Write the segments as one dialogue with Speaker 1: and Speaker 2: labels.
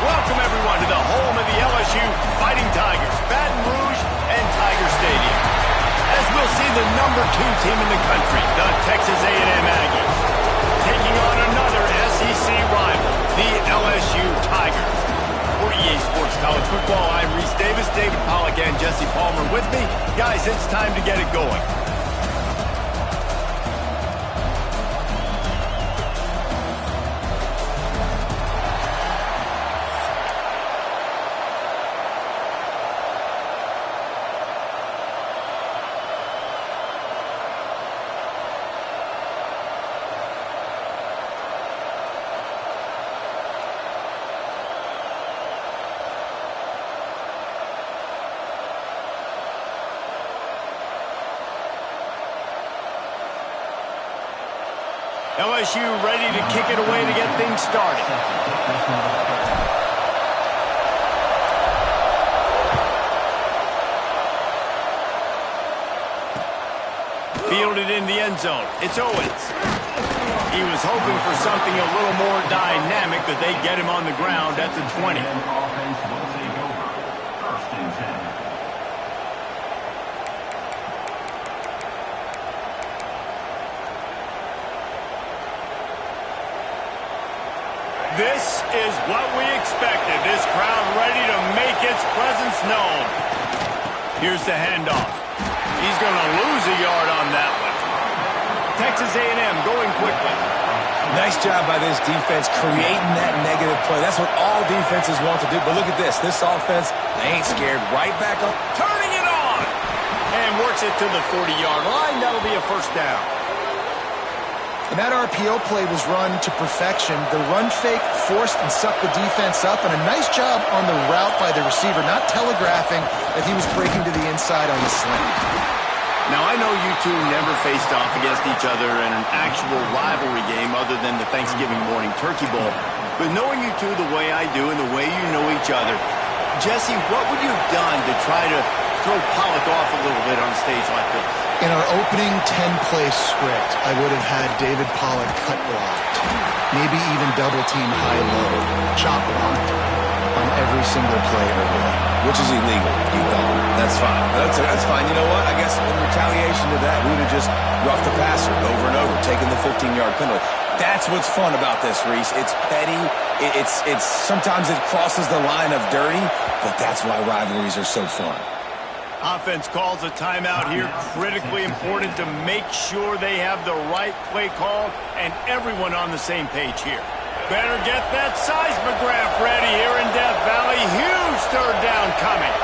Speaker 1: Welcome, everyone, to the home of the LSU Fighting Tigers, Baton Rouge and Tiger Stadium. As we'll see the #2 team in the country, the Texas A&M Aggies, taking on another SEC rival, the LSU Tigers. For EA Sports College Football, I'm Reese Davis, David Pollack, and Jesse Palmer with me. Guys, it's time to get it going. LSU ready to kick it away to get things started. Fielded in the end zone. It's Owens. He was hoping for something a little more dynamic, but they get him on the ground at the 20. This is what we expected. This crowd ready to make its presence known. Here's the handoff. He's going to lose a yard on that one. Texas A&M going quickly.
Speaker 2: Nice job by this defense creating that negative play. That's what all defenses want to do. But look at this. This offense, they ain't scared. Right back up.
Speaker 1: Turning it on. And works it to the 40-yard line. That'll be a first down.
Speaker 3: And that RPO play was run to perfection. The run fake forced and sucked the defense up, and a nice job on the route by the receiver, not telegraphing that he was breaking to the inside on the slant.
Speaker 1: Now, I know you two never faced off against each other in an actual rivalry game other than the Thanksgiving morning Turkey Bowl. But knowing you two the way I do and the way you know each other, Jesse, what would you have done to try to throw Pollack off a little bit on a stage like this?
Speaker 3: In our opening 10-play script, I would have had David Pollack cut blocked, maybe even double-team high-low, chop blocked on every single play early.
Speaker 2: Which is illegal. You know, that's fine. That's fine. You know what? I guess in retaliation to that, we would have just roughed the passer over and over, taking the 15-yard penalty. That's what's fun about this, Reese. It's petty. It's sometimes it crosses the line of dirty, but that's why rivalries are so fun.
Speaker 1: Offense calls a timeout here. Critically important to make sure they have the right play call and everyone on the same page here. Better get that seismograph ready here in Death Valley. Huge third down coming.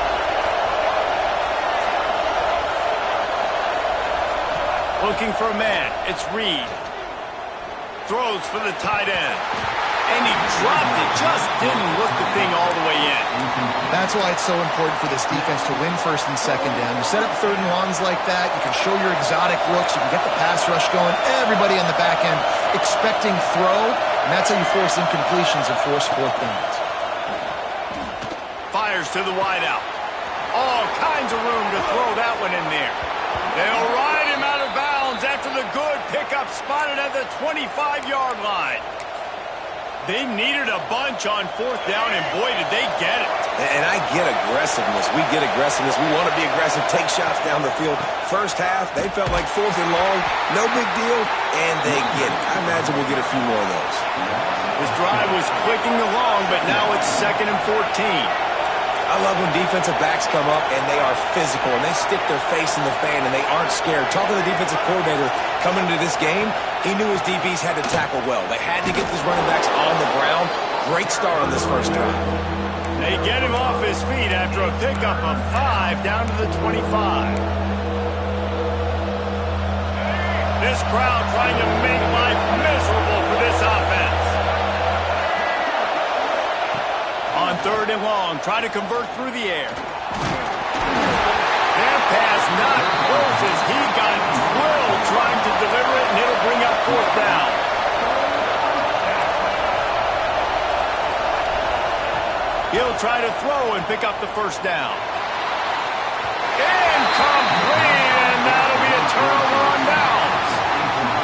Speaker 1: Looking for a man. It's Reed. Throws for the tight end. And he dropped it. Just didn't look the thing all the way in.
Speaker 3: That's why it's so important for this defense to win first and second down. You set up third and longs like that. You can show your exotic looks. You can get the pass rush going. Everybody on the back end expecting throw. And that's how you force incompletions and force fourth downs.
Speaker 1: Fires to the wideout. All kinds of room to throw that one in there. They'll ride him out of bounds after the good pickup spotted at the 25-yard line. They needed a bunch on fourth down, and boy, did they get it.
Speaker 2: And I get aggressiveness. We get aggressiveness. We want to be aggressive, take shots down the field. First half, they felt like fourth and long, no big deal, and they get it. I imagine we'll get a few more of those.
Speaker 1: This drive was clicking along, but now it's 2nd and 14.
Speaker 2: I love when defensive backs come up and they are physical and they stick their face in the fan and they aren't scared. Talking to the defensive coordinator coming into this game, he knew his DBs had to tackle well. They had to get these running backs on the ground. Great start on this first drive.
Speaker 1: They get him off his feet after a pickup of 5 down to the 25. This crowd trying to make life miserable for this offense. On 3rd and long, try to convert through the air. It's not close as he got drilled trying to deliver it, and it'll bring up fourth down. He'll try to throw and pick up the first down. Incomplete, and that'll be a turnover on downs.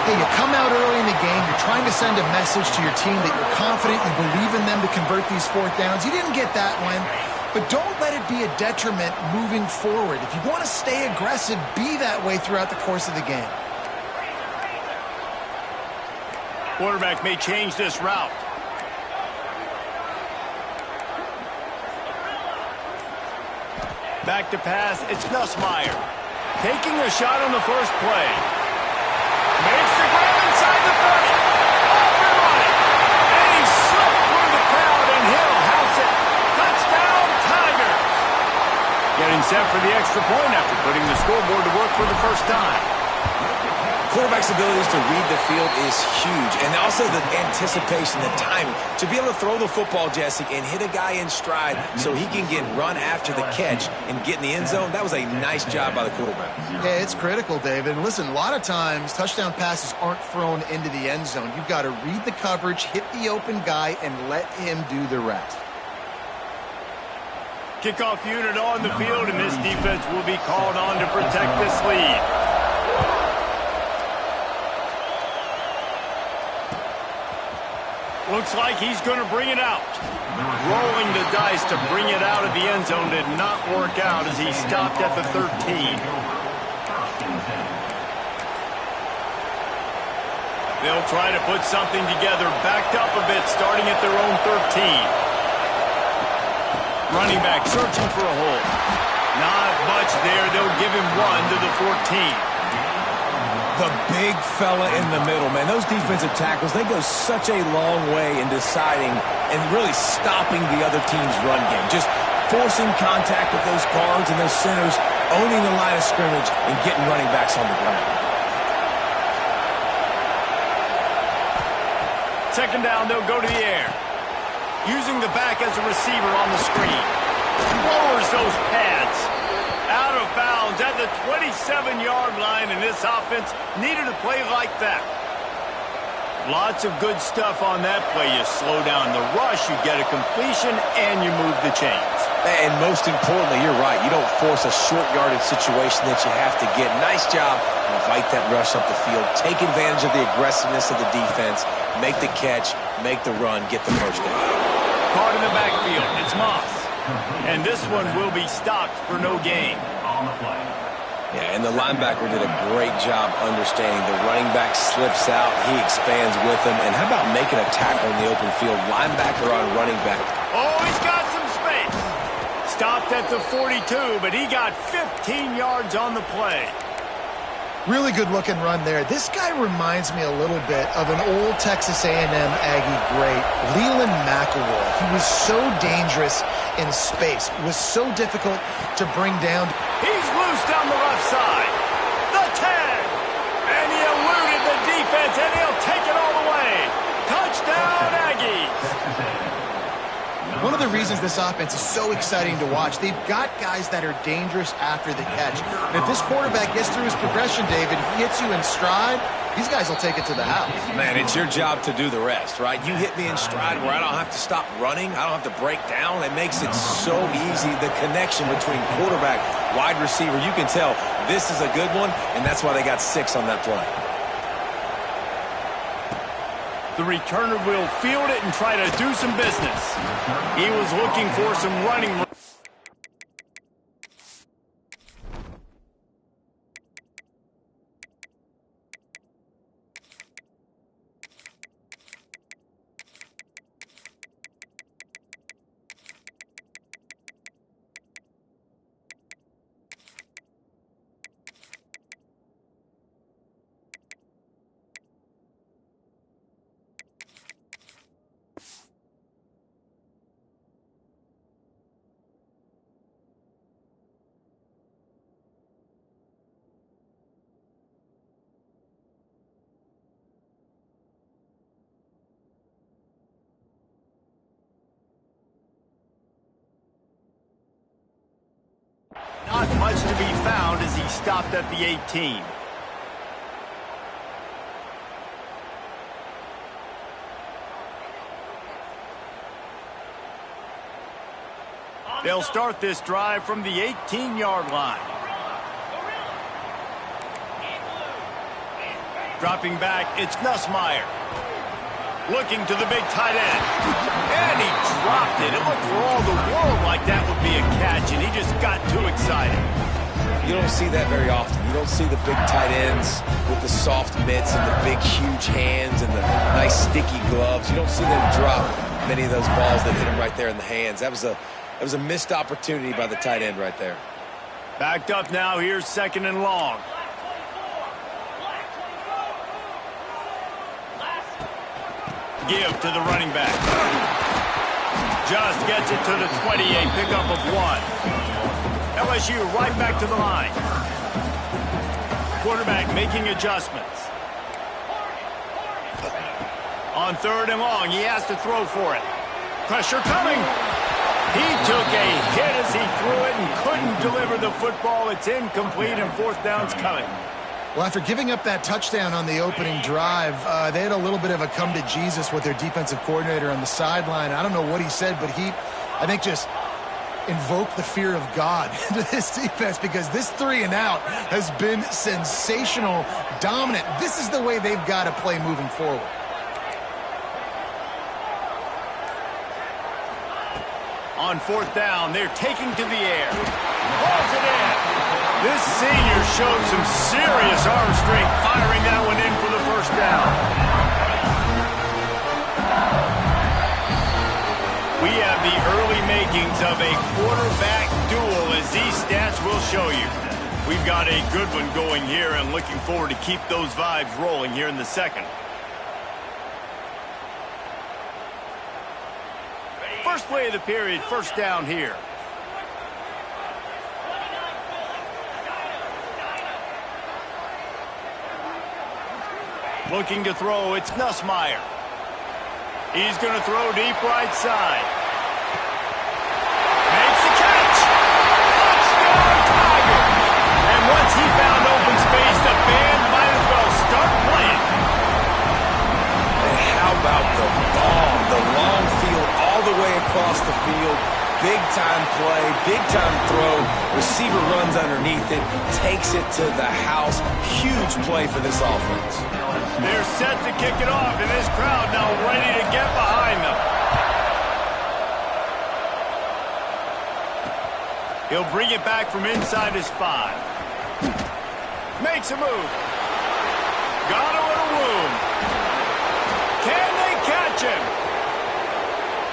Speaker 3: Hey, you come out early in the game, you're trying to send a message to your team that you're confident, you believe in them to convert these fourth downs. You didn't get that one, but don't let it be a detriment moving forward. If you want to stay aggressive, be that way throughout the course of the game.
Speaker 1: Quarterback may change this route. Back to pass, it's Nussmeier. Taking a shot on the first play. Makes the grab inside the 30. Off and running. And he slipped through the crowd, and he'll house it. Touchdown, Tigers. Getting set for the extra point after putting the scoreboard to work for the first time.
Speaker 2: Quarterback's abilities to read the field is huge, and also the anticipation, the timing. To be able to throw the football, Jesse, and hit a guy in stride so he can get run after the catch and get in the end zone, that was a nice job by the quarterback.
Speaker 3: Yeah, it's critical, David. And listen, a lot of times touchdown passes aren't thrown into the end zone. You've got to read the coverage, hit the open guy, and let him do the rest.
Speaker 1: Kickoff unit on the field, and this defense will be called on to protect this lead. Looks like he's going to bring it out. Rolling the dice to bring it out of the end zone did not work out as he stopped at the 13. They'll try to put something together, backed up a bit, starting at their own 13. Running back searching for a hole. Not much there. They'll give him one to the 14.
Speaker 2: The big fella in the middle, man. Those defensive tackles, they go such a long way in deciding and really stopping the other team's run game. Just forcing contact with those guards and those centers, owning the line of scrimmage, and getting running backs on the ground.
Speaker 1: Second down, they'll go to the air. Using the back as a receiver on the screen. Lowers those pads. Out of bounds at the 27-yard line, and this offense needed a play like that. Lots of good stuff on that play. You slow down the rush, you get a completion, and you move the chains.
Speaker 2: And most importantly, you're right. You don't force a short yardage situation that you have to get. Nice job. Invite that rush up the field. Take advantage of the aggressiveness of the defense. Make the catch. Make the run. Get the first down.
Speaker 1: Caught in the backfield. It's Moss. And this one will be stopped for no gain.
Speaker 2: Yeah, and the linebacker did a great job understanding. The running back slips out. He expands with him. And how about making a tackle in the open field? Linebacker on running back.
Speaker 1: Oh, he's got some space. Stopped at the 42, but he got 15 yards on the play.
Speaker 3: Really good looking run there. This guy reminds me a little bit of an old Texas A&M Aggie great, Leland McElroy. He was so dangerous in space. It was so difficult to bring down.
Speaker 1: He's loose down the left side. The tag. And he eluded the defense, and he'll take it all the way. Touchdown, Aggies.
Speaker 3: One of the reasons this offense is so exciting to watch, they've got guys that are dangerous after the catch. And if this quarterback gets through his progression, David, he hits you in stride, these guys will take it to the house.
Speaker 2: Man, it's your job to do the rest, right? You hit me in stride where I don't have to stop running. I don't have to break down. It makes it so easy. The connection between quarterback, wide receiver, you can tell this is a good one, and that's why they got 6 on that play.
Speaker 1: The returner will field it and try to do some business. He was looking for some running. Not much to be found as he stopped at the 18. They'll start this drive from the 18-yard line. Dropping back, it's Nussmeier. Looking to the big tight end. And he dropped it. It looked for all the world like that would be a catch, and he just got too excited.
Speaker 2: You don't see that very often. You don't see the big tight ends with the soft mitts and the big, huge hands and the nice, sticky gloves. You don't see them drop many of those balls that hit him right there in the hands. That was a missed opportunity by the tight end right there.
Speaker 1: Backed up now. Here's 2nd and long. Give to the running back. Just gets it to the 20, a pickup of 1. LSU right back to the line. Quarterback making adjustments. On 3rd and long, he has to throw for it. Pressure coming. He took a hit as he threw it and couldn't deliver the football. It's incomplete, and 4th down's coming.
Speaker 3: Well, after giving up that touchdown on the opening drive, they had a little bit of a come to Jesus with their defensive coordinator on the sideline. I don't know what he said, but he, I think, just invoked the fear of God into this defense, because this 3 and out has been sensational, dominant. This is the way they've got to play moving forward.
Speaker 1: On 4th down, they're taking to the air. Balls it in. This senior showed some serious arm strength, firing that one in for the 1st down. We have the early makings of a quarterback duel, as these stats will show you. We've got a good one going here, and looking forward to keep those vibes rolling here in the 2nd. First play of the period, 1st down here. Looking to throw, it's Nussmeier. He's going to throw deep right side. Makes the catch! Touchdown, Tigers! And once he found open space, the band might as well start playing.
Speaker 2: And how about the bomb? The long field all the way across the field. Big-time play, big-time throw. Receiver runs underneath it, takes it to the house. Huge play for this offense.
Speaker 1: They're set to kick it off, and this crowd now ready to get behind them. He'll bring it back from inside his 5. Makes a move. Got a little room. Can they catch him?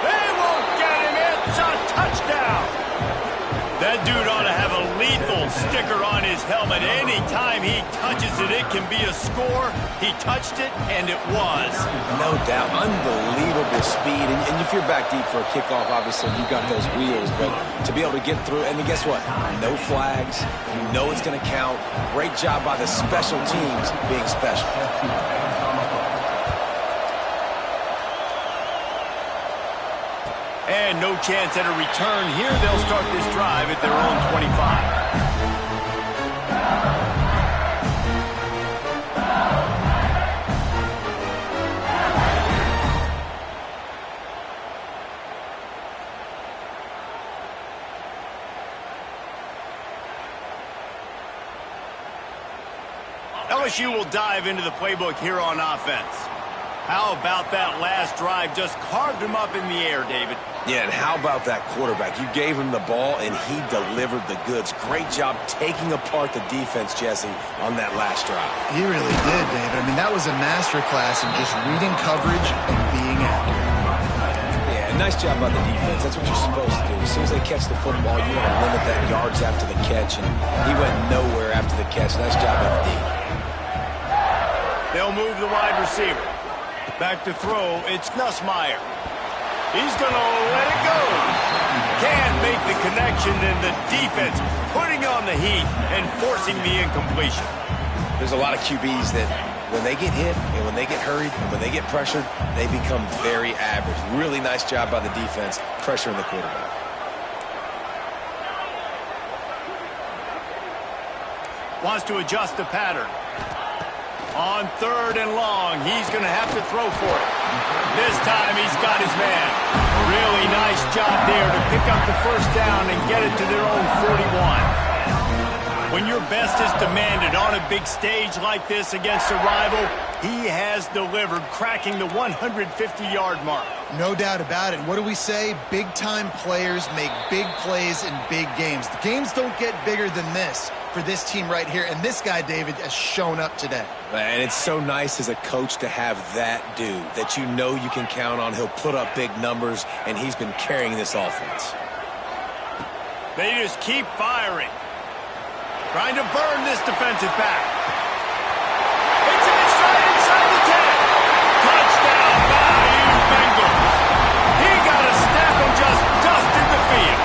Speaker 1: They won't get him. It's a touchdown. That dude ought to have a lethal sticker on his helmet. Anytime he touches it, it can be a score. He touched it, and it was.
Speaker 2: No doubt. Unbelievable speed. And if you're back deep for a kickoff, obviously you've got those wheels. But to be able to get through, and guess what? No flags. You know it's going to count. Great job by the special teams being special.
Speaker 1: And no chance at a return here. They'll start this drive at their own 25. LSU will dive into the playbook here on offense. How about that last drive? Just carved him up in the air, David.
Speaker 2: Yeah, and how about that quarterback? You gave him the ball, and he delivered the goods. Great job taking apart the defense, Jesse, on that last drive.
Speaker 3: He really did, David. I mean, that was a masterclass in just reading coverage and being accurate.
Speaker 2: Yeah, nice job by the defense. That's what you're supposed to do. As soon as they catch the football, you want to limit that yards after the catch, and he went nowhere after the catch. Nice job by the D.
Speaker 1: They'll move the wide receiver. Back to throw, it's Nussmeier. He's going to let it go. Can't make the connection, and the defense putting on the heat and forcing the incompletion.
Speaker 2: There's a lot of QBs that when they get hit and when they get hurried and when they get pressured, they become very average. Really nice job by the defense pressuring the quarterback.
Speaker 1: Wants to adjust the pattern. On 3rd and long, he's going to have to throw for it. This time he's got his man. Really nice job there to pick up the first down and get it to their own 41. When your best is demanded on a big stage like this against a rival, he has delivered, cracking the 150-yard mark.
Speaker 3: No doubt about it. What do we say? Big-time players make big plays in big games. The games don't get bigger than this for this team right here, and this guy, David, has shown up today.
Speaker 2: And it's so nice as a coach to have that dude that you know you can count on. He'll put up big numbers, and he's been carrying this offense.
Speaker 1: They just keep firing. Trying to burn this defensive back. It's in his stride inside the 10. Touchdown, Bayou Bengals. He got a snap and just dusted the field.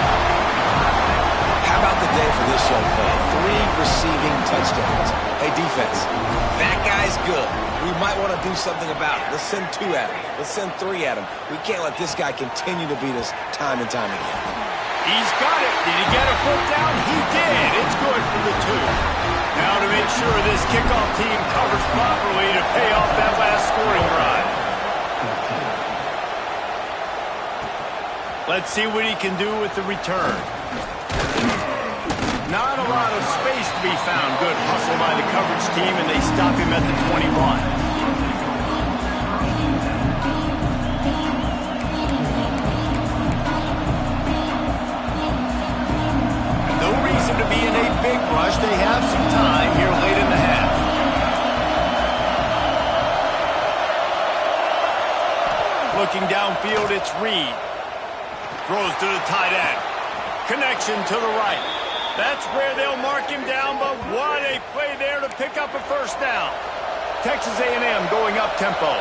Speaker 2: How about the day for this young fella? 3 receiving touchdowns. Hey, defense, that guy's good. We might want to do something about it. Let's send 2 at him. Let's send 3 at him. We can't let this guy continue to beat us time and time again.
Speaker 1: He's got it. Did he get a foot down? He did. It's good for the 2. Now to make sure this kickoff team covers properly to pay off that last scoring drive. Let's see what he can do with the return. Not a lot of space to be found. Good hustle by the coverage team, and they stop him at the 21. To be in a big rush. They have some time here late in the half. Looking downfield, it's Reed. Throws to the tight end. Connection to the right. That's where they'll mark him down, but what a play there to pick up a first down. Texas A&M going up tempo.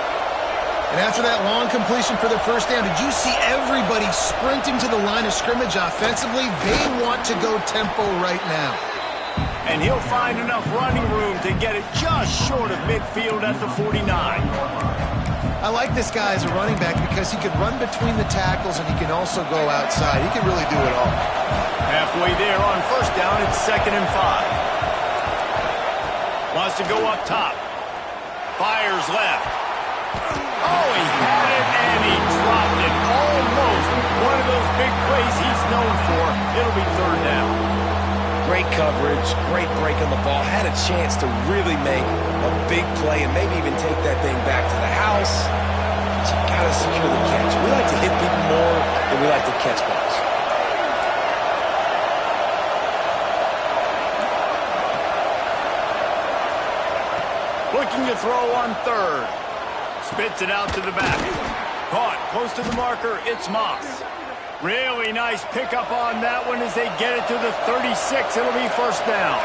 Speaker 3: And after that long completion for the first down, did you see everybody sprinting to the line of scrimmage offensively? They want to go tempo right now.
Speaker 1: And he'll find enough running room to get it just short of midfield at the 49.
Speaker 3: I like this guy as a running back because he can run between the tackles and he can also go outside. He can really do it all.
Speaker 1: Halfway there on first down, it's 2nd and 5. Wants to go up top. Fires left. Oh, he had it, and he dropped it. Almost one of those big plays he's known for. It'll be 3rd down.
Speaker 2: Great coverage, great break on the ball. Had a chance to really make a big play and maybe even take that thing back to the house. But you got to secure the catch. We like to hit people more than we like to catch balls.
Speaker 1: Looking to throw on 3rd. Spits it out to the back. Caught close to the marker. It's Moss. Really nice pickup on that one as they get it to the 36. It'll be first down.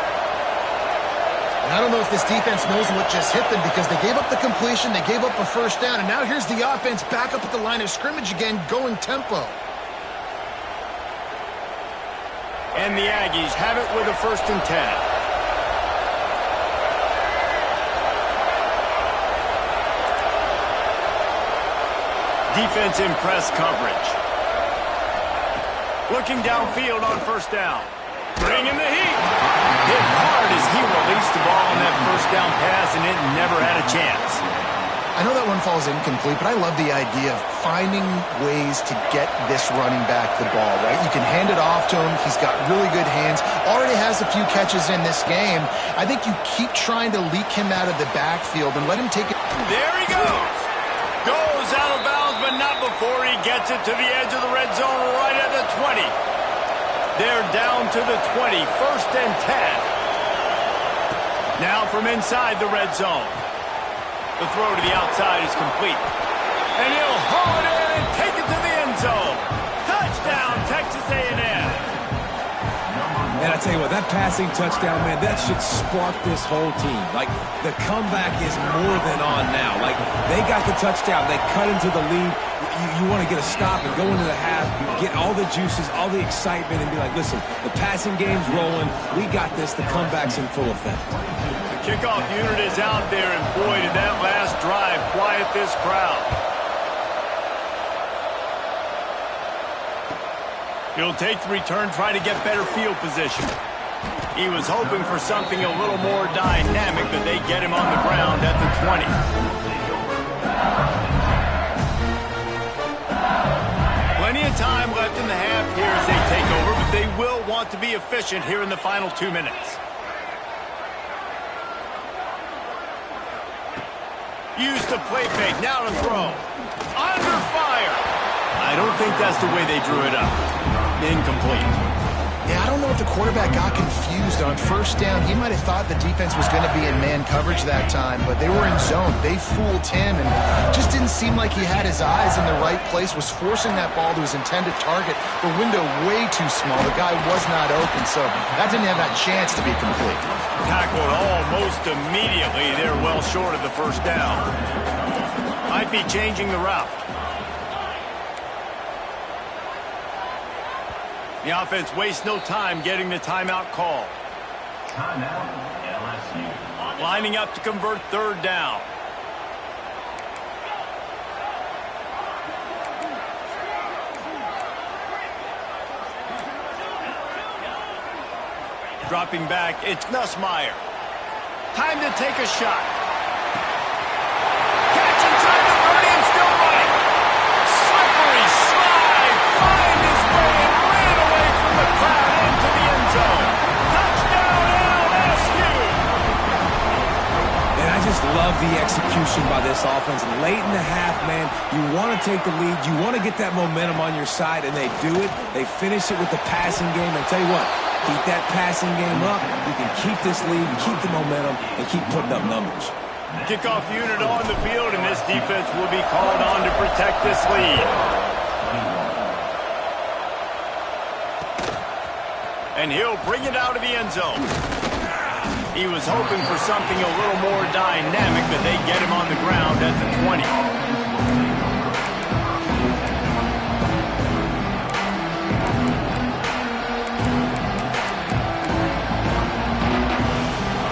Speaker 3: And I don't know if this defense knows what just hit them because they gave up the completion, they gave up a first down, and now here's the offense back up at the line of scrimmage again, going tempo.
Speaker 1: And the Aggies have it with a 1st and 10. Defense in press coverage. Looking downfield on first down. Bringing the heat. Hit hard as he released the ball on that first down pass, and it never had a chance.
Speaker 3: I know that one falls incomplete, but I love the idea of finding ways to get this running back the ball, right? You can hand it off to him. He's got really good hands. Already has a few catches in this game. I think you keep trying to leak him out of the backfield and let him take it.
Speaker 1: There he goes. Goes out of bounds, but not before he gets it to the edge of the red zone right at the 20. They're down to the 20, 1st and 10. Now from inside the red zone. The throw to the outside is complete. And he'll haul it in and take it to the end zone. Touchdown, Texas A&M.
Speaker 2: And I tell you what, that passing touchdown, man, that should spark this whole team. Like, the comeback is more than on now. Like, they got the touchdown. They cut into the lead. You want to get a stop and go into the half, get all the juices, all the excitement, and be like, listen, the passing game's rolling. We got this. The comeback's in full effect.
Speaker 1: The kickoff unit is out there, and boy, did that last drive quiet this crowd. He'll take the return, try to get better field position. He was hoping for something a little more dynamic, but they get him on the ground at the 20. Plenty of time left in the half here as they take over, but they will want to be efficient here in the final 2 minutes. Use the play fake, now to throw. Under fire. I don't think that's the way they drew it up. Incomplete.
Speaker 3: Yeah, I don't know if the quarterback got confused on first down. He might have thought the defense was going to be in man coverage that time, but they were in zone. They fooled him and just didn't seem like he had his eyes in the right place, was forcing that ball to his intended target. The window way too small. The guy was not open, so that didn't have that chance to be complete.
Speaker 1: Tackled almost immediately. They're well short of the first down. Might be changing the route. The offense wastes no time getting the timeout call.
Speaker 4: Timeout, LSU.
Speaker 1: Lining up to convert third down. Dropping back, it's Nussmeier. Time to take a shot. Catch inside the 30 and still running. Slippery slide. Find his way and ran away from the crowd into the end zone. Touchdown LSU.
Speaker 2: And I just love the execution by this offense. Late in the half, man, you want to take the lead. You want to get that momentum on your side, and they do it. They finish it with the passing game. And tell you what, keep that passing game up. You can keep this lead, keep the momentum, and keep putting up numbers.
Speaker 1: Kickoff unit on the field, and this defense will be called on to protect this lead. And he'll bring it out of the end zone. He was hoping for something a little more dynamic, but they get him on the ground at the 20.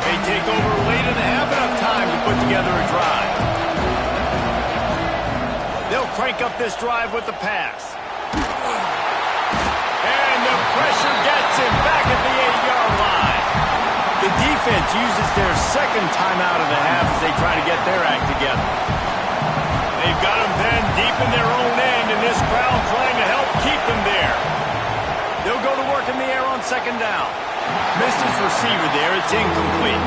Speaker 1: They take over late in the half, enough time to put together a drive. They'll crank up this drive with the pass. And the pressure gets him back at the 8-yard line. The defense uses their second timeout of the half as they try to get their act together. They've got them then deep in their own end, and this crowd trying to help keep them there. They'll go to work in the air on second down. Missed his receiver there. It's incomplete.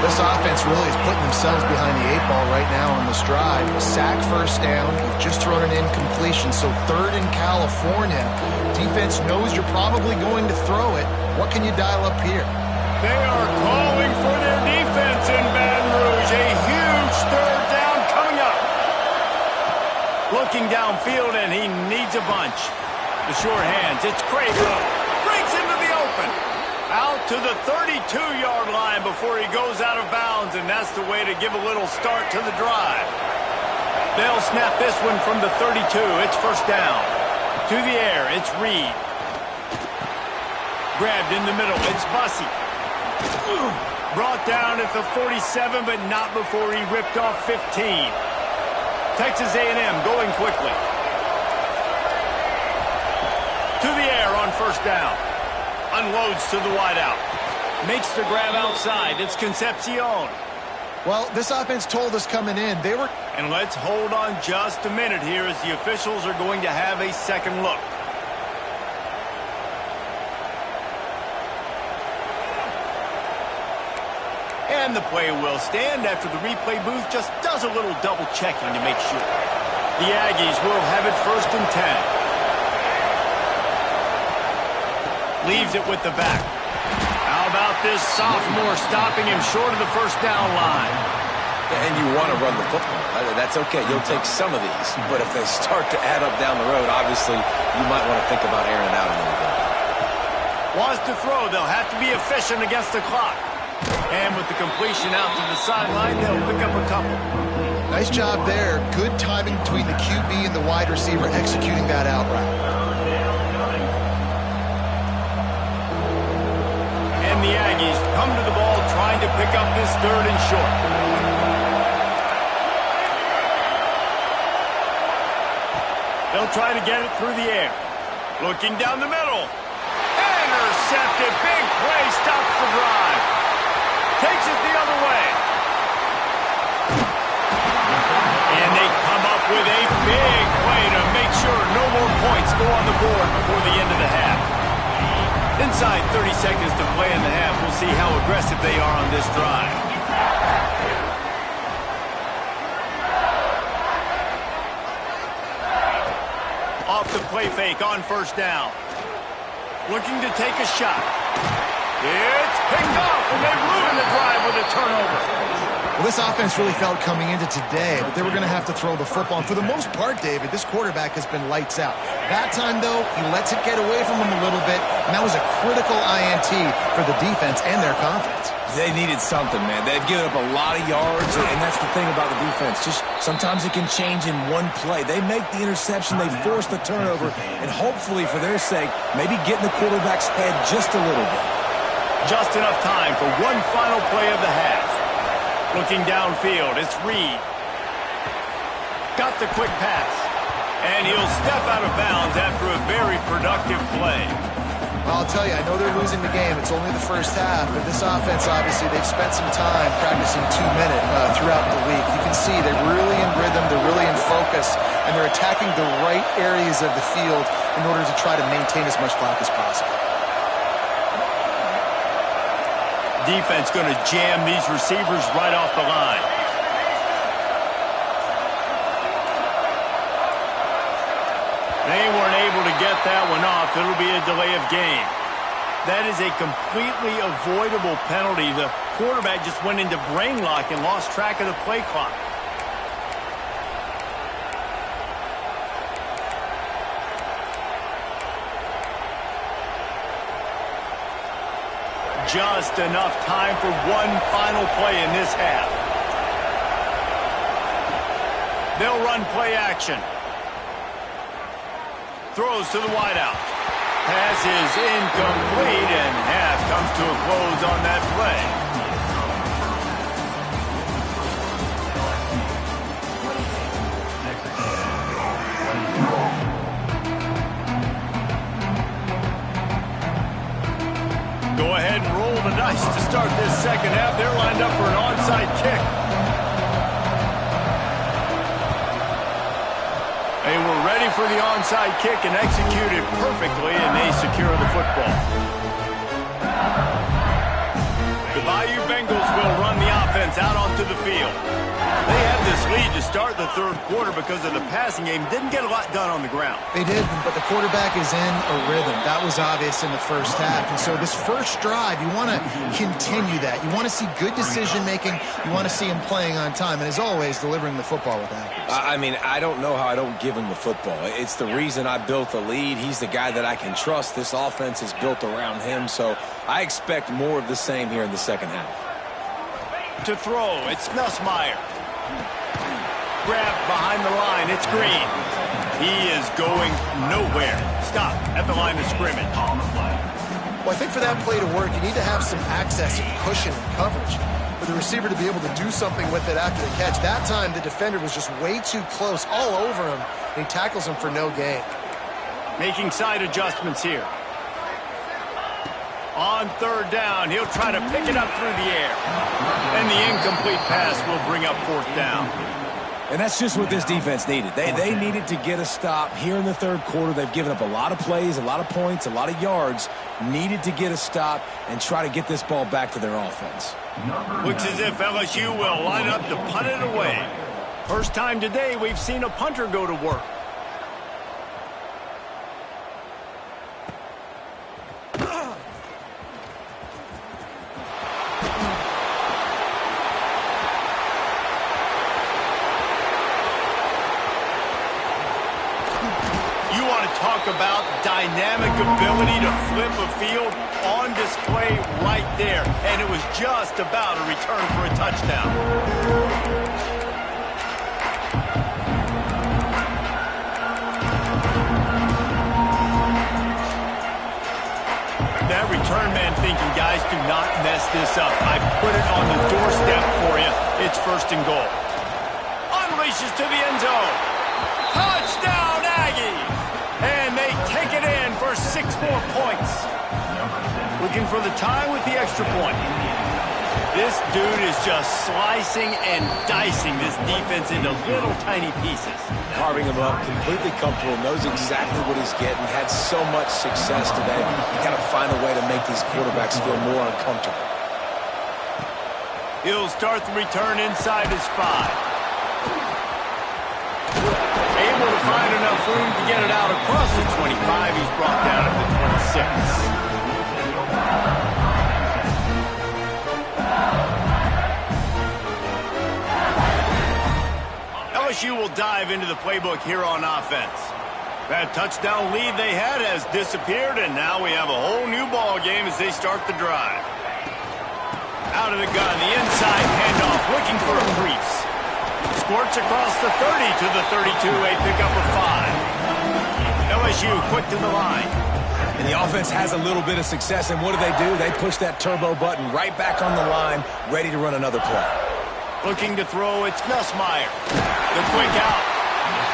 Speaker 3: This offense really is putting themselves behind the 8 ball right now on this drive. Sack first down. You've just thrown an incompletion, so third in California. Defense knows you're probably going to throw it. What can you dial up here?
Speaker 1: They are calling for their defense in Baton Rouge. A huge third down coming up. Looking downfield, and he needs a bunch. The short hands. It's Craven. Breaks into the open. Out to the 32-yard line before he goes out of bounds, and that's the way to give a little start to the drive. They'll snap this one from the 32. It's first down. To the air, it's Reed. Grabbed in the middle, it's Bussey. Brought down at the 47, but not before he ripped off 15. Texas A&M going quickly. To the air on first down. Unloads to the wideout. Makes the grab outside. It's Concepcion.
Speaker 3: Well, this offense told us coming in, they were...
Speaker 1: And let's hold on just a minute here as the officials are going to have a second look. And the play will stand after the replay booth just does a little double checking to make sure. The Aggies will have it first and 10. Leaves it with the back. How about this sophomore stopping him short of the first down line?
Speaker 2: And you want to run the football. That's okay. You'll take some of these. But if they start to add up down the road, obviously, you might want to think about airing it out a little bit.
Speaker 1: Wants to throw. They'll have to be efficient against the clock. And with the completion out to the sideline, they'll pick up a couple.
Speaker 3: Nice job there. Good timing between the QB and the wide receiver executing that out route.
Speaker 1: And the Aggies come to the ball trying to pick up this third and short. They'll try to get it through the air. Looking down the middle. And Intercepted. Big play. Stops the drive. Takes it the other way. And they come up with a big play to make sure no more points go on the board before the end of the half. Inside 30 seconds to play in the half, we'll see how aggressive they are on this drive. Off the play fake on first down. Looking to take a shot. It's picked off, and they ruin the drive with a turnover.
Speaker 3: Well, this offense really felt coming into today that they were going to have to throw the football. And for the most part, David, this quarterback has been lights out. That time, though, he lets it get away from him a little bit, and that was a critical INT for the defense and their confidence.
Speaker 2: They needed something, man. They've given up a lot of yards, and that's the thing about the defense. Just sometimes it can change in one play. They make the interception, they force the turnover, and hopefully, for their sake, maybe get in the quarterback's head just a little bit.
Speaker 1: Just enough time for one final play of the half. Looking downfield, it's Reed. Got the quick pass. And he'll step out of bounds after a very productive play.
Speaker 3: Well, I'll tell you, I know they're losing the game. It's only the first half, but this offense, obviously, they've spent some time practicing 2-minute throughout the week. You can see they're really in rhythm, they're really in focus, and they're attacking the right areas of the field in order to try to maintain as much clock as possible.
Speaker 1: Defense going to jam these receivers right off the line. They weren't able to get that one off. It'll be a delay of game. That is a completely avoidable penalty. The quarterback just went into brain lock and lost track of the play clock. Just enough time for one final play in this half. They'll run play action. Throws to the wideout. Pass is incomplete, and half comes to a close on that play. Go ahead and roll the dice to start this second half. They're lined up for an onside kick. They were ready for the onside kick and executed perfectly, and they secure the football. The Bayou Bengals will run the offense out onto the field. They had this lead to start the third quarter because of the passing game. Didn't get a lot done on the ground.
Speaker 3: They did, but the quarterback is in a rhythm. That was obvious in the first half. And so this first drive, you want to continue that. You want to see good decision-making. You want to see him playing on time. And as always, delivering the football with accuracy.
Speaker 2: I mean, I don't know how I don't give him the football. It's the reason I built the lead. He's the guy that I can trust. This offense is built around him. So I expect more of the same here in the second half.
Speaker 1: To throw, it's Nussmeier. Grabbed behind the line, it's Green. He is going nowhere. Stop at the line of scrimmage.
Speaker 3: Well, I think for that play to work, you need to have some access and cushion and coverage for the receiver to be able to do something with it after the catch. That time, the defender was just way too close, all over him, and he tackles him for no gain.
Speaker 1: Making side adjustments here. On third down, he'll try to pick it up through the air. And the incomplete pass will bring up fourth down.
Speaker 2: And that's just what this defense needed. They needed to get a stop here in the third quarter. They've given up a lot of plays, a lot of points, a lot of yards. Needed to get a stop and try to get this ball back to their offense.
Speaker 1: Looks as if LSU will line up to punt it away. First time today we've seen a punter go to work. Talk about dynamic ability to flip a field on display right there. And it was just about a return for a touchdown. That return man thinking, guys, do not mess this up. I put it on the doorstep for you. It's first and goal. Unleashes to the end zone. Touchdown, Aggies! And they take it in for 6 more points. Looking for the tie with the extra point. This dude is just slicing and dicing this defense into little tiny pieces.
Speaker 2: Carving him up, completely comfortable, knows exactly what he's getting, had so much success today. You got to find a way to make these quarterbacks feel more uncomfortable.
Speaker 1: He'll start the return inside his 5. Able to find enough room to get it out across the 25. He's brought down at the 26. LSU will dive into the playbook here on offense. That touchdown lead they had has disappeared, and now we have a whole new ball game as they start the drive. Out of the gun, the inside handoff, looking for a crease. Squirts across the 30 to the 32, a pickup of 5. LSU quick to the line.
Speaker 2: And the offense has a little bit of success, and what do? They push that turbo button right back on the line, ready to run another play.
Speaker 1: Looking to throw, it's Nussmeier. The quick out.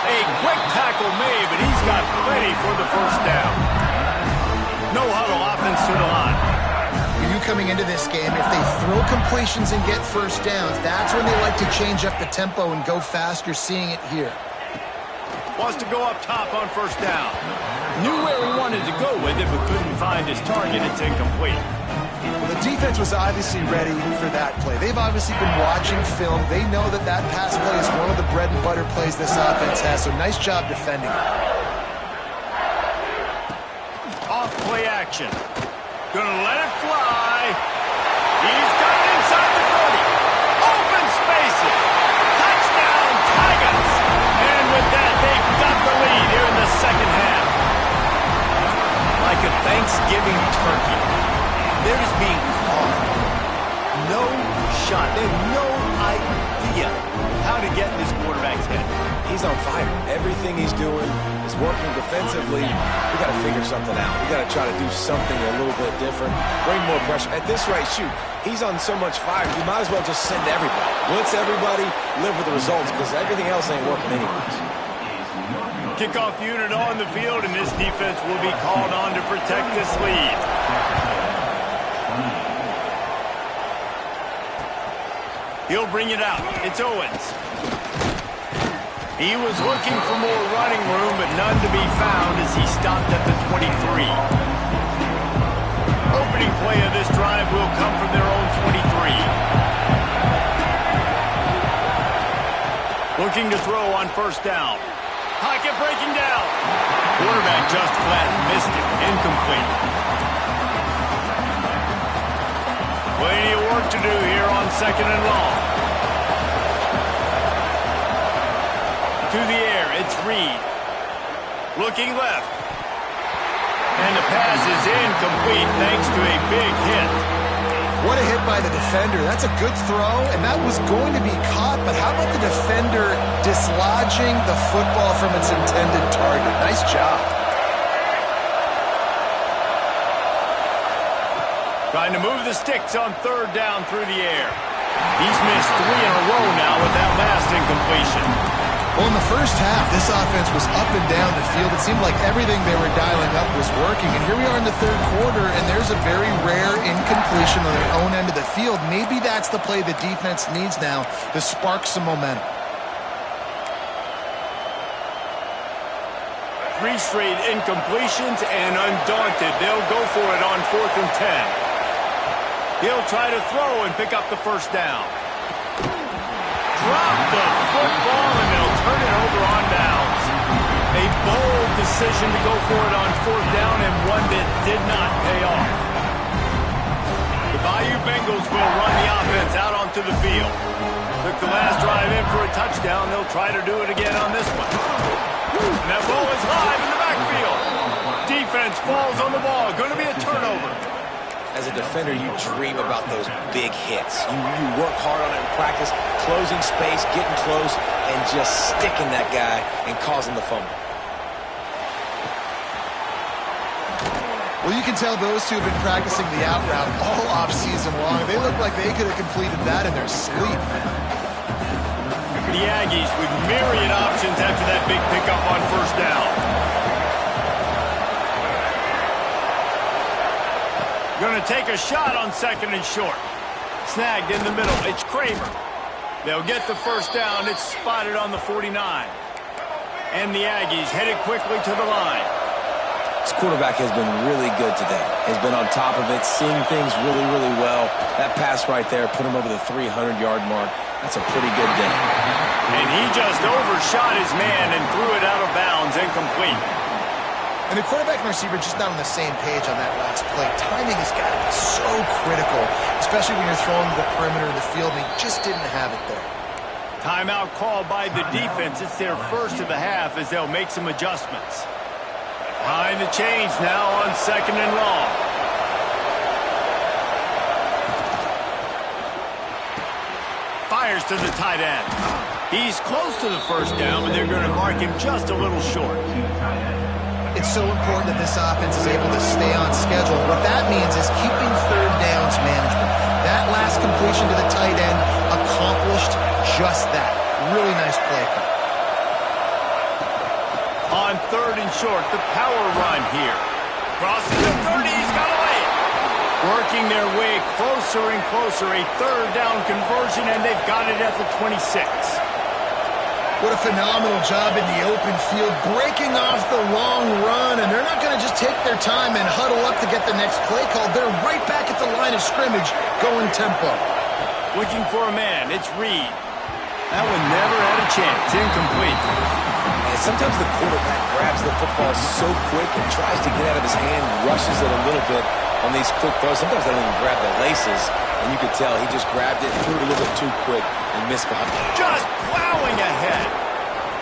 Speaker 1: A quick tackle made, but he's got plenty for the first down. No huddle offense to the line.
Speaker 3: You coming into this game, if they throw completions and get first downs, that's when they like to change up the tempo and go fast. You're seeing it here.
Speaker 1: Wants to go up top on first down. Knew where he wanted to go with it, but couldn't find his target. It's incomplete.
Speaker 3: Well, the defense was obviously ready for that play. They've obviously been watching film. They know that that pass play is one of the bread and butter plays this offense has, so nice job defending it.
Speaker 1: Off play action. Gonna let it fly. He's got it inside the 30. Open spaces. Touchdown, Tigers. And with that, they've got the lead here in the second half. Like a Thanksgiving turkey. They're just being caught. No shot. They have no idea how to get in this quarterback's head.
Speaker 2: He's on fire. Everything he's doing is working defensively. We got to figure something out. We got to try to do something a little bit different. Bring more pressure. At this rate, shoot, he's on so much fire. You might as well just send everybody. Blitz everybody, live with the results, because everything else ain't working anyways.
Speaker 1: Kickoff unit on the field, and this defense will be called on to protect this lead. He'll bring it out. It's Owens. He was looking for more running room, but none to be found as he stopped at the 23. Opening play of this drive will come from their own 23. Looking to throw on first down. Pocket breaking down. Quarterback just flat missed it. Incomplete. Plenty of work to do here on second and long. To the air, it's Reed. Looking left. And the pass is incomplete thanks to a big hit.
Speaker 3: What a hit by the defender. That's a good throw, and that was going to be caught, but how about the defender dislodging the football from its intended target? Nice job.
Speaker 1: Trying to move the sticks on third down through the air. He's missed 3 in a row now with that last incompletion.
Speaker 3: Well, in the first half, this offense was up and down the field. It seemed like everything they were dialing up was working. And here we are in the third quarter, and there's a very rare incompletion on their own end of the field. Maybe that's the play the defense needs now to spark some momentum.
Speaker 1: 3 straight incompletions, and undaunted, they'll go for it on 4th and 10. He'll try to throw and pick up the first down. Drop the football, and they'll turn it over on downs. A bold decision to go for it on 4th down, and one that did not pay off. The Bayou Bengals will run the offense out onto the field. Took the last drive in for a touchdown. They'll try to do it again on this one. And that ball is live in the backfield. Defense falls on the ball. Going to be a turnover.
Speaker 2: As a defender, you dream about those big hits. You work hard on it in practice, closing space, getting close, and just sticking that guy and causing the fumble.
Speaker 3: Well, you can tell those two have been practicing the out route all off-season long. They look like they could have completed that in their sleep.
Speaker 1: The Aggies with myriad options after that big pickup on first down. Going to take a shot on 2nd and short. Snagged in the middle. It's Kramer. They'll get the first down. It's spotted on the 49. And the Aggies headed quickly to the line.
Speaker 2: This quarterback has been really good today. Has been on top of it, seeing things really, really well. That pass right there put him over the 300-yard mark. That's a pretty good day.
Speaker 1: And he just overshot his man and threw it out of bounds, incomplete.
Speaker 3: And the quarterback and receiver just not on the same page on that last play. Timing has got to be so critical, especially when you're throwing to the perimeter of the field, and he just didn't have it there.
Speaker 1: Timeout called by the defense. It's their first of the half as they'll make some adjustments. Behind the chains now on 2nd and long. Fires to the tight end. He's close to the first down, but they're going to mark him just a little short.
Speaker 3: It's so important that this offense is able to stay on schedule. What that means is keeping 3rd downs management. That last completion to the tight end accomplished just that. Really nice play.
Speaker 1: On 3rd and short, the power run here. Crossing the 30, he's got away. Working their way closer and closer. A 3rd down conversion, and they've got it at the 26.
Speaker 3: What a phenomenal job in the open field, breaking off the long run, and they're not going to just take their time and huddle up to get the next play call. They're right back at the line of scrimmage, going tempo.
Speaker 1: Looking for a man, it's Reed. That one never had a chance, incomplete.
Speaker 2: And sometimes the quarterback grabs the football so quick and tries to get out of his hand, rushes it a little bit on these quick throws. Sometimes they don't even grab the laces, and you could tell he just grabbed it, threw it a little bit too quick, and missed behind.
Speaker 1: Just plowing ahead.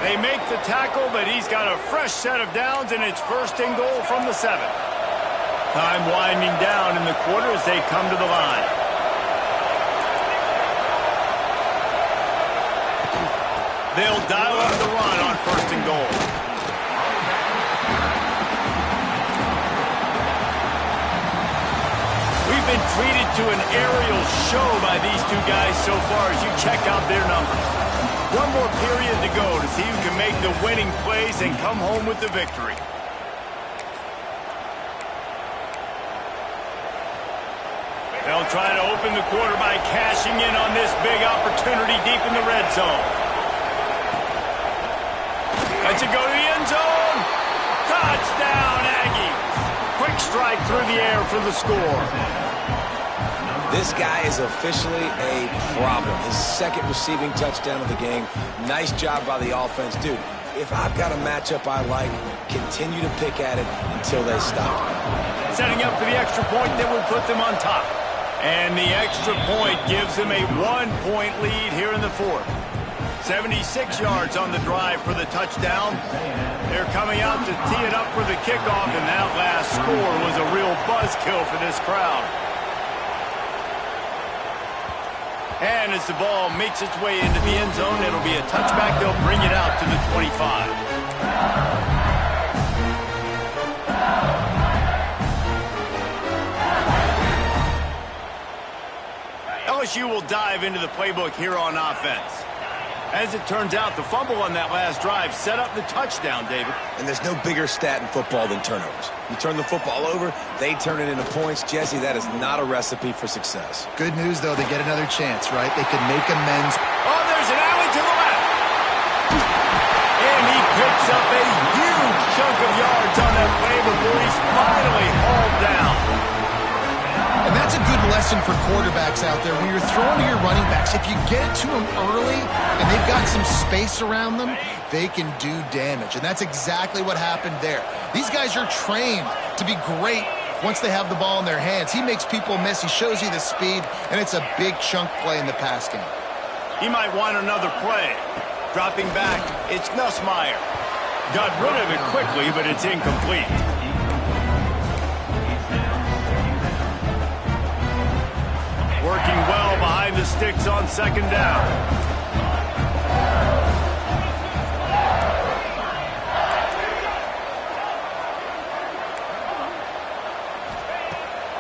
Speaker 1: They make the tackle, but he's got a fresh set of downs, and it's 1st and goal from the 7. Time winding down in the quarter as they come to the line. They'll dial up the run on 1st and goal. We've been treated to an aerial show by these two guys so far as you check out their numbers. One more period to go to see who can make the winning plays and come home with the victory. They'll try to open the quarter by cashing in on this big opportunity deep in the red zone. Let's it go to the end zone. Touchdown, Aggies. Quick strike through the air for the score.
Speaker 2: This guy is officially a problem. His 2nd receiving touchdown of the game. Nice job by the offense. Dude, if I've got a matchup I like, continue to pick at it until they stop.
Speaker 1: Setting up for the extra point that would put them on top. And the extra point gives them a 1-point lead here in the 4th. 76 yards on the drive for the touchdown. They're coming out to tee it up for the kickoff, and that last score was a real buzzkill for this crowd. And as the ball makes its way into the end zone, it'll be a touchback. They'll bring it out to the 25. LSU will dive into the playbook here on offense. As it turns out, the fumble on that last drive set up the touchdown, David.
Speaker 2: And there's no bigger stat in football than turnovers. You turn the football over, they turn it into points. Jesse, that is not a recipe for success.
Speaker 3: Good news, though, they get another chance, right? They can make amends.
Speaker 1: Oh, there's an alley to the left. And he picks up a huge chunk of yards on that play before he's finally hauled down.
Speaker 3: And that's a good lesson for quarterbacks out there. When you're throwing to your running backs, if you get it to them early and they've got some space around them, they can do damage. And that's exactly what happened there. These guys are trained to be great once they have the ball in their hands. He makes people miss. He shows you the speed, and it's a big chunk play in the pass game.
Speaker 1: He might want another play. Dropping back, it's Nussmeier. Got rid of it quickly, but it's incomplete. Working well behind the sticks on 2nd down.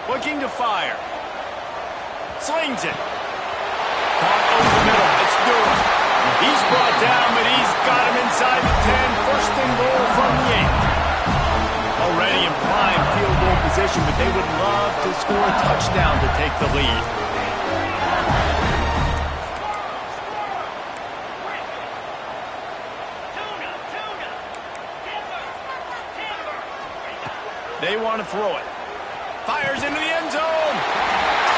Speaker 1: Looking to fire. Slings it. Caught over the middle. It's Durham. He's brought down, but he's got him inside the 10. 1st and goal from the 8. Already in prime field goal position, but they would love to score a touchdown to take the lead. They want to throw it. Fires into the end zone.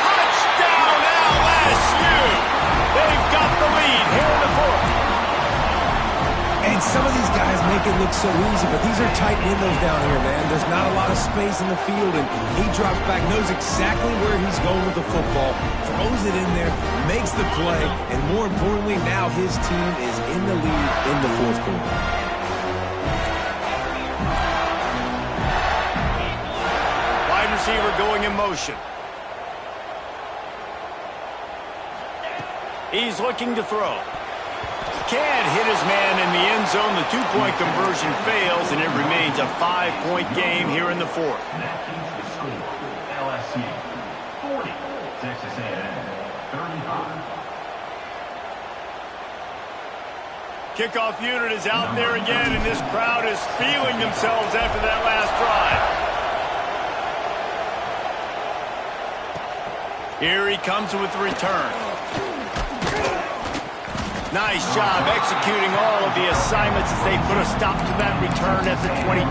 Speaker 1: Touchdown, LSU! They've got the lead here in the fourth.
Speaker 2: And some of these guys make it look so easy, but these are tight windows down here, man. There's not a lot of space in the field, and he drops back, knows exactly where he's going with the football, throws it in there, makes the play, and more importantly, now his team is in the lead in the fourth quarter.
Speaker 1: Wide receiver going in motion. He's looking to throw. Can't hit his man in the end zone. The two-point conversion fails, and it remains a 5-point game here in the fourth.
Speaker 4: That keeps the score. LSU 40, Texas A&M 35.
Speaker 1: Kickoff unit is out there again, and this crowd is feeling themselves after that last drive. Here he comes with the return. Nice job executing all of the assignments as they put a stop to that return at the 22.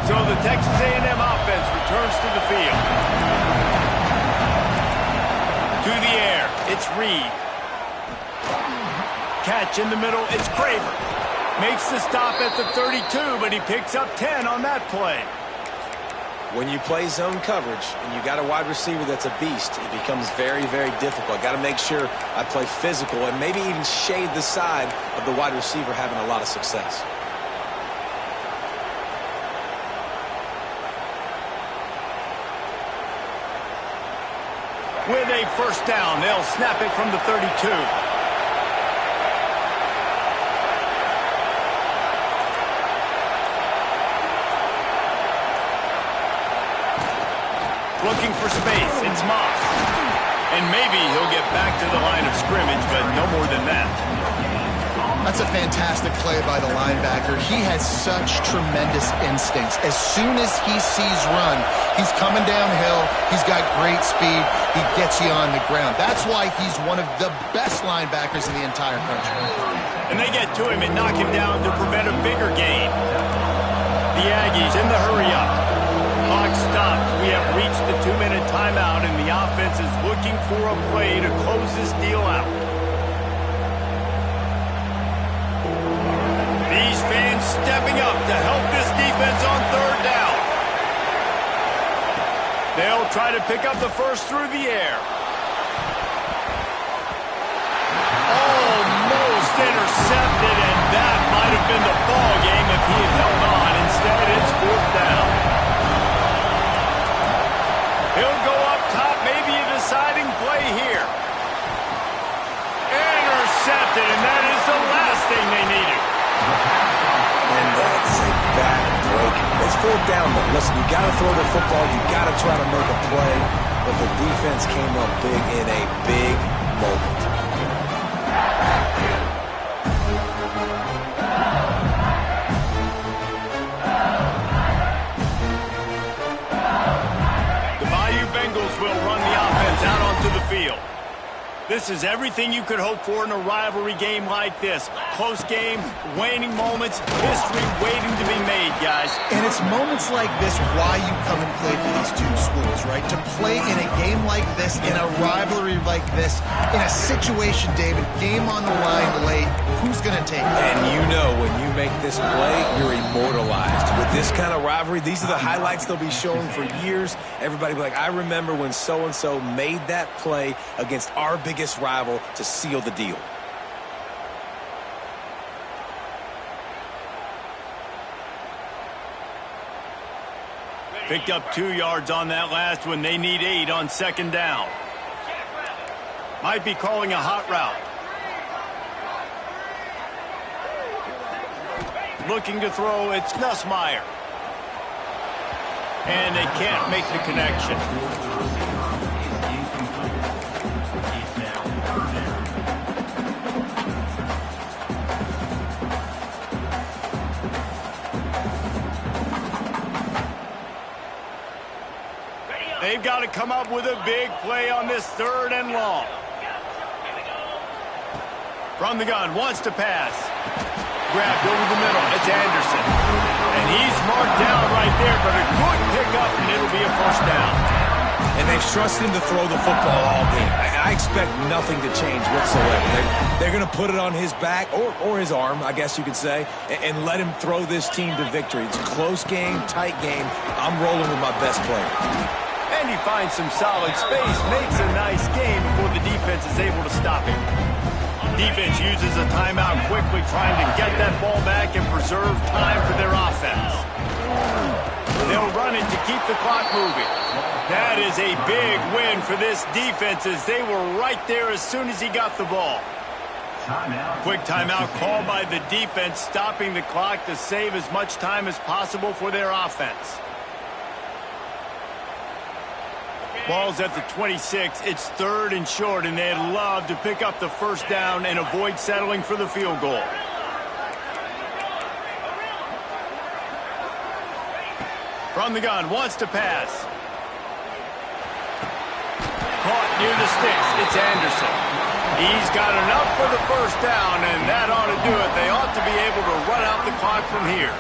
Speaker 1: So the Texas A&M offense returns to the field. To the air, it's Reed. Catch in the middle, it's Craver. Makes the stop at the 32, but he picks up 10 on that play.
Speaker 2: When you play zone coverage and you got a wide receiver that's a beast, it becomes very, very difficult. Got to make sure I play physical and maybe even shade the side of the wide receiver having a lot of success.
Speaker 1: With a first down, they'll snap it from the 32. Looking for space, it's Moss. And maybe he'll get back to the line of scrimmage, but no more than that.
Speaker 3: That's a fantastic play by the linebacker. He has such tremendous instincts. As soon as he sees run, he's coming downhill. He's got great speed. He gets you on the ground. That's why he's one of the best linebackers in the entire country.
Speaker 1: And they get to him and knock him down to prevent a bigger gain. The Aggies in the hurry-up. Clock stops. We have reached the 2-minute timeout, and the offense is looking for a play to close this deal out. These fans stepping up to help this defense on third down. They'll try to pick up the first through the air. Almost intercepted, and that might have been the ball game if he had held on. Instead, it's fourth down. He'll go up top, maybe a deciding play here. Intercepted, and that is the last thing they needed.
Speaker 2: And that's a back-breaker. It's fourth down, but listen, you got to throw the football. You got to try to make a play. But the defense came up big in a big moment.
Speaker 1: Will run the offense out onto the field. This is everything you could hope for in a rivalry game like this. Close game, waning moments, history waiting to be made, guys.
Speaker 3: And it's moments like this why you come and play for these two schools, right? To play in a game like this, in a rivalry like this, in a situation, David, game on the line late, who's going to take it?
Speaker 2: And you know when you make this play, you're immortalized. With this kind of rivalry, these are the highlights they'll be showing for years. Everybody will be like, I remember when so-and-so made that play against our biggest rival to seal the deal.
Speaker 1: Picked up 2 yards on that last one. They need 8 on second down. Might be calling a hot route. Looking to throw, it's Nussmeier. And they can't make the connection. They've got to come up with a big play on this 3rd and long. From the gun, wants to pass. Grabbed over the middle. It's Anderson. And he's marked down right there, but a good pickup, and it'll be a 1st down.
Speaker 2: And they've trusted him to throw the football all game. I expect nothing to change whatsoever. They're going to put it on his back, or his arm, I guess you could say, and let him throw this team to victory. It's a close game, tight game. I'm rolling with my best player.
Speaker 1: And he finds some solid space, makes a nice game before the defense is able to stop him. Defense uses a timeout quickly, trying to get that ball back and preserve time for their offense. They'll run it to keep the clock moving. That is a big win for this defense, as they were right there as soon as he got the ball. Quick timeout called by the defense, stopping the clock to save as much time as possible for their offense. Ball's at the 26. It's 3rd and short, and they'd love to pick up the 1st down and avoid settling for the field goal. From the gun, wants to pass. Caught near the sticks. It's Anderson. He's got enough for the 1st down, and that ought to do it. They ought to be able to run out the clock from here.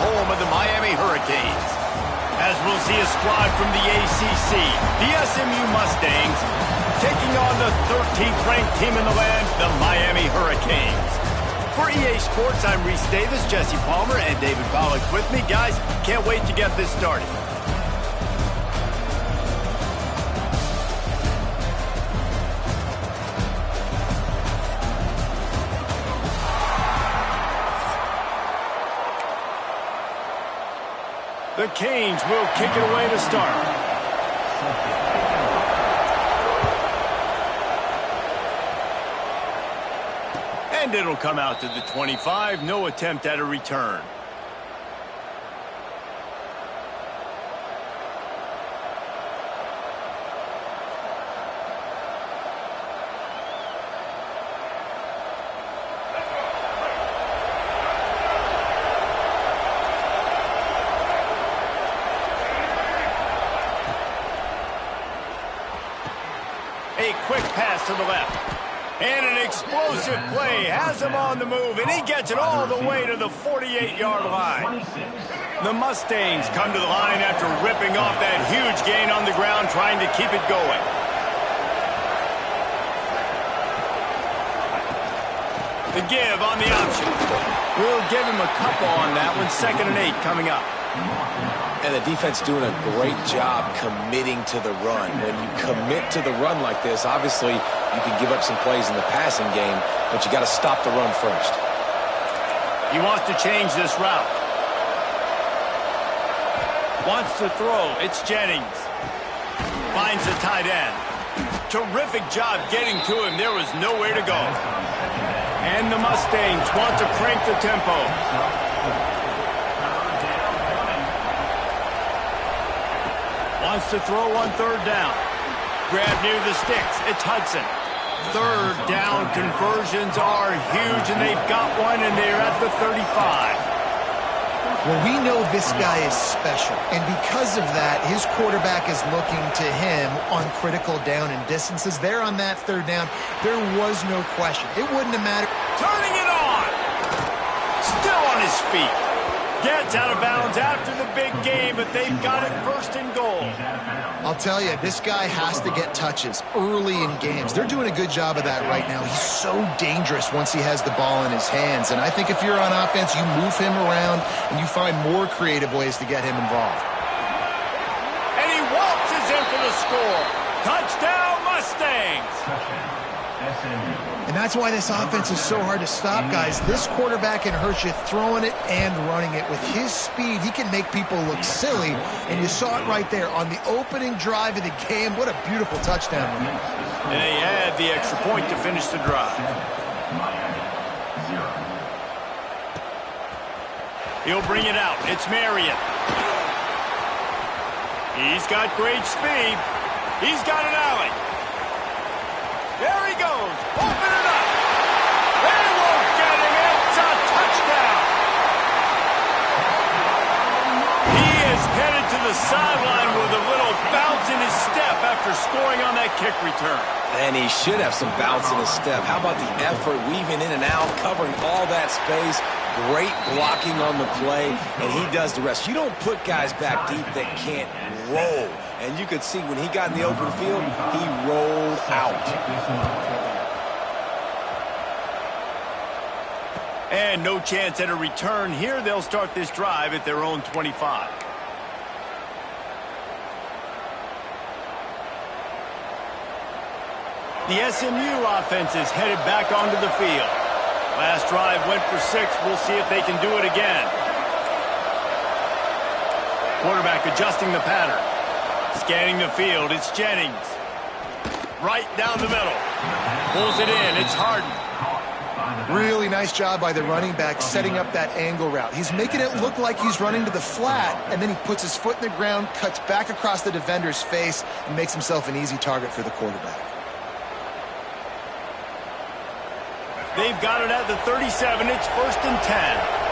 Speaker 1: home of the Miami Hurricanes. As we'll see a squad from the ACC, the SMU Mustangs, taking on the 13th ranked team in the land, the Miami Hurricanes. For EA Sports, I'm Reese Davis, Jesse Palmer, and David Pollack with me. Guys, can't wait to get this started. The Canes will kick it away to start. And it'll come out to the 25. No attempt at a return. A quick pass to the left. And an explosive play has him on the move, and he gets it all the way to the 48-yard line. The Mustangs come to the line after ripping off that huge gain on the ground, trying to keep it going. The give on the option. We'll give him a couple on that one. 2nd and 8 coming up.
Speaker 2: And the defense doing a great job committing to the run. When you commit to the run like this, obviously you can give up some plays in the passing game, but you got to stop the run first.
Speaker 1: He wants to change this route. Wants to throw. It's Jennings. Finds the tight end. Terrific job getting to him. There was nowhere to go. And the Mustangs want to crank the tempo. Wants to throw on 3rd down. Grab near the sticks. It's Hudson. 3rd down conversions are huge, and they've got one, and they're at the 35.
Speaker 3: Well, we know this guy is special, and because of that, his quarterback is looking to him on critical down and distances. There on that 3rd down, there was no question. It wouldn't have mattered.
Speaker 1: Turning it on. Still on his feet. Gets out of bounds after the big game, but they've got it 1st and goal.
Speaker 3: I'll tell you, this guy has to get touches early in games. They're doing a good job of that right now. He's so dangerous once he has the ball in his hands. And I think if you're on offense, you move him around and you find more creative ways to get him involved.
Speaker 1: And he waltzes in for the score. Touchdown, Mustangs!
Speaker 3: And that's why this offense is so hard to stop, guys. This quarterback can hurt you throwing it and running it. With his speed, he can make people look silly. And you saw it right there on the opening drive of the game. What a beautiful touchdown.
Speaker 1: And they add the extra point to finish the drive. He'll bring it out. It's Marion. He's got great speed. He's got an alley. There he goes. Open it up. They won't get him. It's a touchdown. He is headed to the sideline with a little bounce in his step after scoring on that kick return.
Speaker 2: And he should have some bounce in his step. How about the effort, weaving in and out, covering all that space. Great blocking on the play, and he does the rest. You don't put guys back deep that can't roll. And you could see when he got in the open field, he rolled out.
Speaker 1: And no chance at a return here. They'll start this drive at their own 25. The SMU offense is headed back onto the field. Last drive went for 6. We'll see if they can do it again. Quarterback adjusting the pattern. Scanning the field, it's Jennings. Right down the middle. Pulls it in, it's Harden.
Speaker 3: Really nice job by the running back setting up that angle route. He's making it look like he's running to the flat, and then he puts his foot in the ground, cuts back across the defender's face, and makes himself an easy target for the quarterback.
Speaker 1: They've got it at the 37. It's 1st and 10.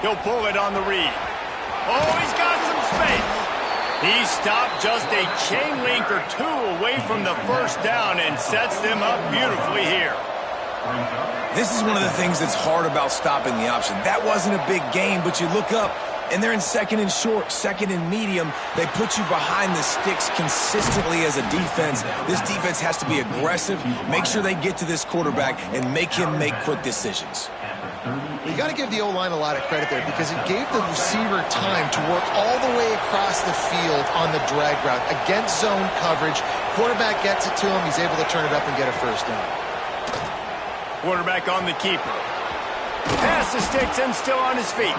Speaker 1: He'll pull it on the read. Oh, he's got some space. He stopped just a chain link or 2 away from the 1st down and sets them up beautifully here.
Speaker 2: This is one of the things that's hard about stopping the option. That wasn't a big gain, but you look up, and they're in 2nd and short, 2nd and medium. They put you behind the sticks consistently as a defense. This defense has to be aggressive, make sure they get to this quarterback, and make him make quick decisions.
Speaker 3: You got to give the O-line a lot of credit there because it gave the receiver time to work all the way across the field on the drag route against zone coverage. Quarterback gets it to him. He's able to turn it up and get a 1st down.
Speaker 1: Quarterback on the keeper. Pass past the sticks and still on his feet.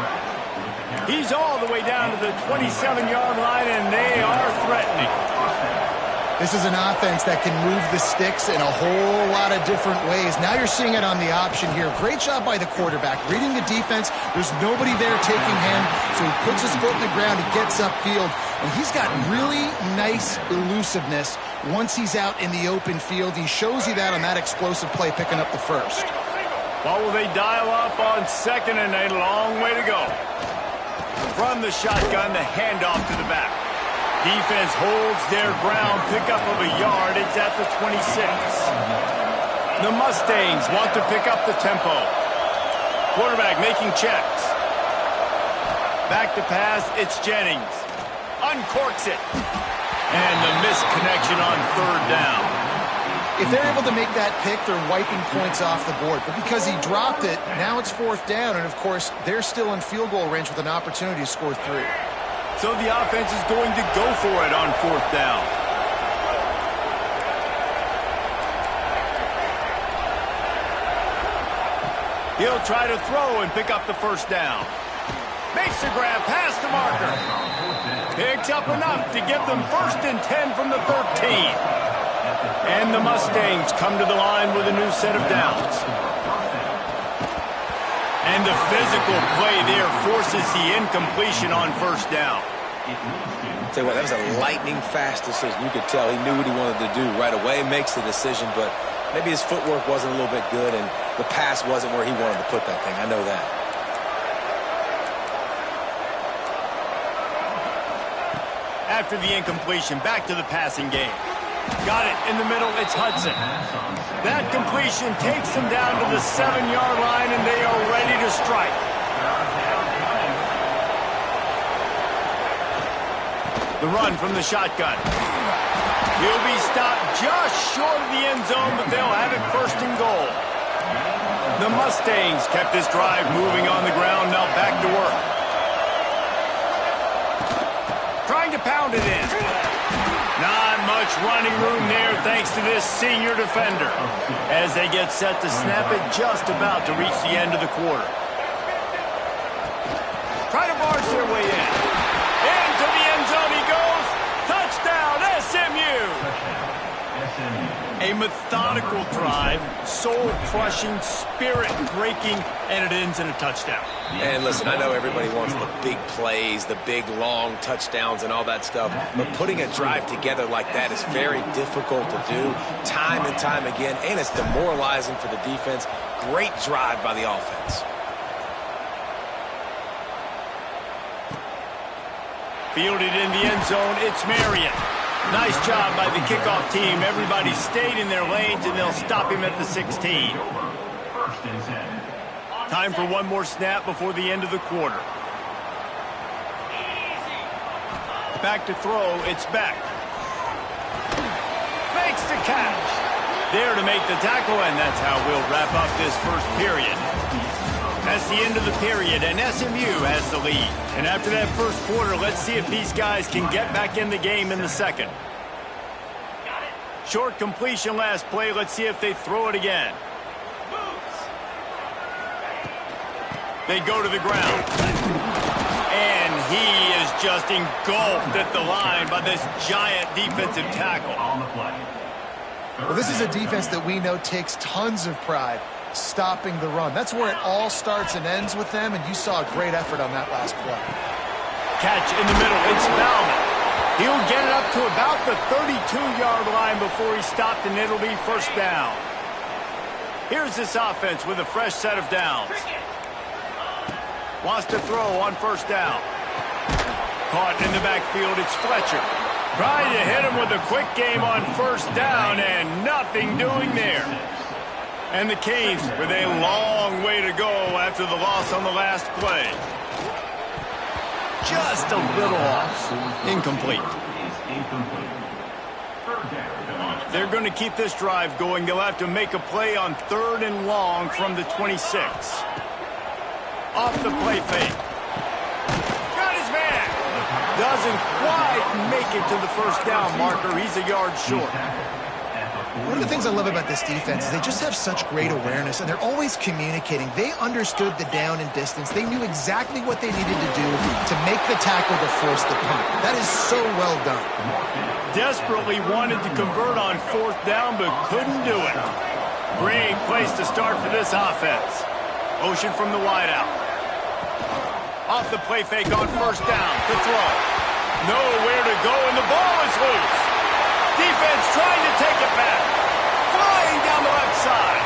Speaker 1: He's all the way down to the 27-yard line, and they are threatening.
Speaker 3: This is an offense that can move the sticks in a whole lot of different ways. Now you're seeing it on the option here. Great job by the quarterback. Reading the defense, there's nobody there taking him, so he puts his foot in the ground, he gets upfield, and he's got really nice elusiveness once he's out in the open field. He shows you that on that explosive play, picking up the first.
Speaker 1: What will they dial up on second and a long way to go? From the shotgun, the handoff to the back. Defense holds their ground, pickup of a yard. It's at the 26. The Mustangs want to pick up the tempo. Quarterback making checks. Back to pass, it's Jennings. Uncorks it. And the misconnection on third down.
Speaker 3: If they're able to make that pick, they're wiping points off the board. But because he dropped it, now it's fourth down. And, of course, they're still in field goal range with an opportunity to score 3.
Speaker 1: So the offense is going to go for it on fourth down. He'll try to throw and pick up the first down. Makes the grab past the marker. Picks up enough to give them 1st and 10 from the 13. And the Mustangs come to the line with a new set of downs. And the physical play there forces the incompletion on first down.
Speaker 2: I'll tell you what, that was a lightning-fast decision. You could tell he knew what he wanted to do right away, makes the decision, but maybe his footwork wasn't a little bit good, and the pass wasn't where he wanted to put that thing. I know that.
Speaker 1: After the incompletion, back to the passing game. Got it in the middle, it's Hudson. That completion takes them down to the 7-yard line, and they are ready to strike. The run from the shotgun. He'll be stopped just short of the end zone, but they'll have it 1st and goal. The Mustangs kept this drive moving on the ground, now back to work. Trying to pound it in. Not much running room there thanks to this senior defender. As they get set to snap it, just about to reach the end of the quarter. Try to barge their way in. Into the end zone he goes. Touchdown, SMU! A methodical drive, soul-crushing, spirit-breaking, and it ends in a touchdown.
Speaker 2: And listen, I know everybody wants the big plays, the big, long touchdowns and all that stuff, but putting a drive together like that is very difficult to do time and time again, and it's demoralizing for the defense. Great drive by the offense.
Speaker 1: Fielded in the end zone, it's Marion. Nice job by the kickoff team. Everybody stayed in their lanes, and they'll stop him at the 16. Time for one more snap before the end of the quarter. Back to throw, it's Beck. Fakes the catch. There to make the tackle, and that's how we'll wrap up this first period. That's the end of the period, and SMU has the lead. And after that first quarter, let's see if these guys can get back in the game in the second. Short completion last play. Let's see if they throw it again. They go to the ground. And he is just engulfed at the line by this giant defensive tackle.
Speaker 3: Well, this is a defense that we know takes tons of pride stopping the run. That's where it all starts and ends with them, and you saw a great effort on that last play.
Speaker 1: Catch in the middle, it's Bauman. He'll get it up to about the 32-yard line before he's stopped, and it'll be first down. Here's this offense with a fresh set of downs. Wants to throw on first down. Caught in the backfield, it's Fletcher. Trying to hit him with a quick game on first down, and nothing doing there. And the Canes with a long way to go after the loss on the last play. Just a little off. Incomplete. They're going to keep this drive going. They'll have to make a play on 3rd and long from the 26. Off the play fake. Got his man. Doesn't quite make it to the first down marker. He's a yard short.
Speaker 3: One of the things I love about this defense is they just have such great awareness, and they're always communicating. They understood the down and distance. They knew exactly what they needed to do to make the tackle to force the punt. That is so well done.
Speaker 1: Desperately wanted to convert on 4th down, but couldn't do it. Great place to start for this offense. Motion from the wideout. Off the play fake on 1st down to throw. Nowhere to go, and the ball is loose. Defense trying to take it back. Flying down the left side.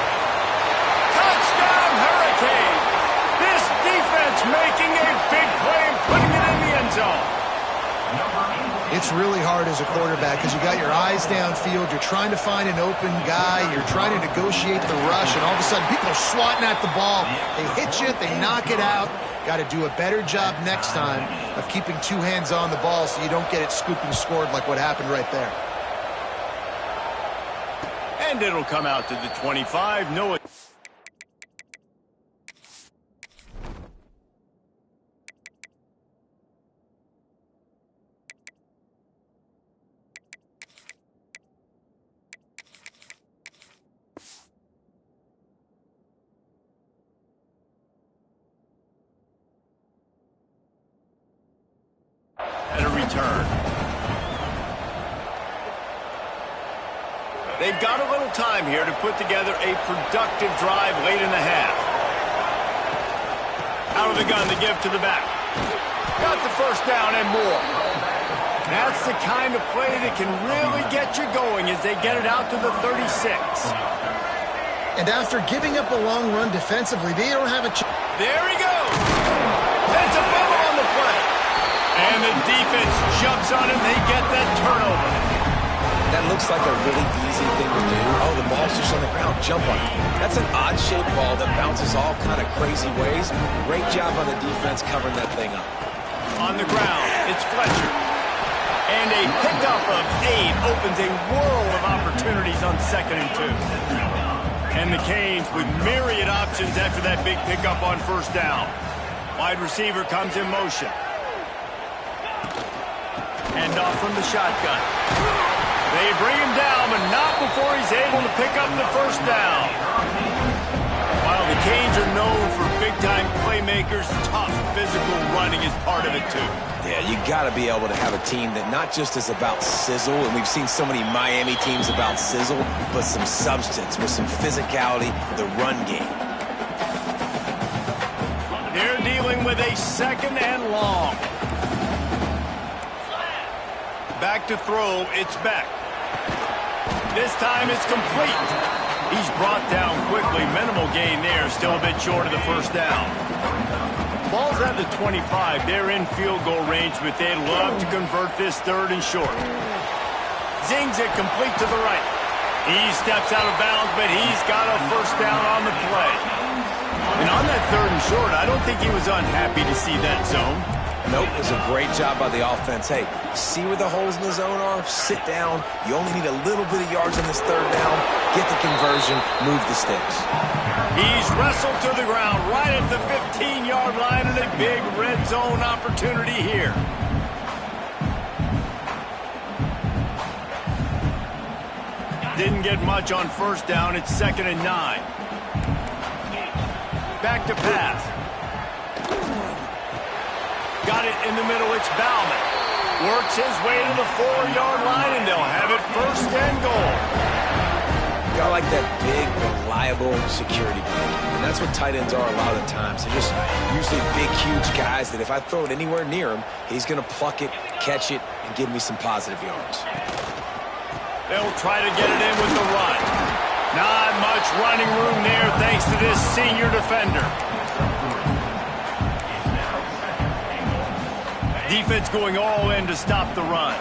Speaker 1: Touchdown, Hurricane. This defense making a big play and putting it in the end zone.
Speaker 3: It's really hard as a quarterback because you got your eyes downfield. You're trying to find an open guy. You're trying to negotiate the rush, and all of a sudden people are swatting at the ball. They hit you. They knock it out. Got to do a better job next time of keeping 2 hands on the ball so you don't get it scooped and scored like what happened right there.
Speaker 1: And it'll come out to the 25. No. And a return. They've got a little time here to put together a productive drive late in the half. Out of the gun to give to the back. Got the 1st down and more. That's the kind of play that can really get you going as they get it out to the 36.
Speaker 3: And after giving up a long run defensively, they don't have a chance.
Speaker 1: There he goes. That's a fumble on the play. And the defense jumps on it, and they get that turnover.
Speaker 2: That looks like a really easy thing to do. Oh, the ball's just on the ground. Jump on it. That's an odd-shaped ball that bounces all kind of crazy ways. Great job on the defense covering that thing up.
Speaker 1: On the ground, it's Fletcher. And a pickup of 8 opens a world of opportunities on 2nd and 2. And the Canes with myriad options after that big pickup on 1st down. Wide receiver comes in motion. Hand off from the shotgun. They bring him down, but not before he's able to pick up the 1st down. While the Canes are known for big-time playmakers, tough physical running is part of it, too.
Speaker 2: Yeah, you got to be able to have a team that not just is about sizzle, and we've seen so many Miami teams about sizzle, but some substance with some physicality, the run game.
Speaker 1: They're dealing with a 2nd and long. Back to throw, it's Beck. This time it's complete. He's brought down quickly. Minimal gain there. Still a bit short of the 1st down. Ball's at the 25. They're in field goal range, but they'd love to convert this 3rd and short. Zings it complete to the right. He steps out of bounds, but he's got a 1st down on the play. And on that 3rd and short, I don't think he was unhappy to see that zone.
Speaker 2: Nope, it was a great job by the offense. Hey, see where the holes in the zone are? Sit down. You only need a little bit of yards on this 3rd down. Get the conversion. Move the sticks.
Speaker 1: He's wrestled to the ground right at the 15-yard line, and a big red zone opportunity here. Didn't get much on 1st down. It's 2nd and 9. Back to pass. Got it in the middle. It's Bauman. Works his way to the 4-yard line, and they'll have it 1st and goal.
Speaker 2: Got like that big, reliable security blanket. And that's what tight ends are a lot of the times. They're just usually big, huge guys that if I throw it anywhere near him, he's going to pluck it, catch it, and give me some positive yards.
Speaker 1: They'll try to get it in with the run. Not much running room there thanks to this senior defender. Defense going all in to stop the run.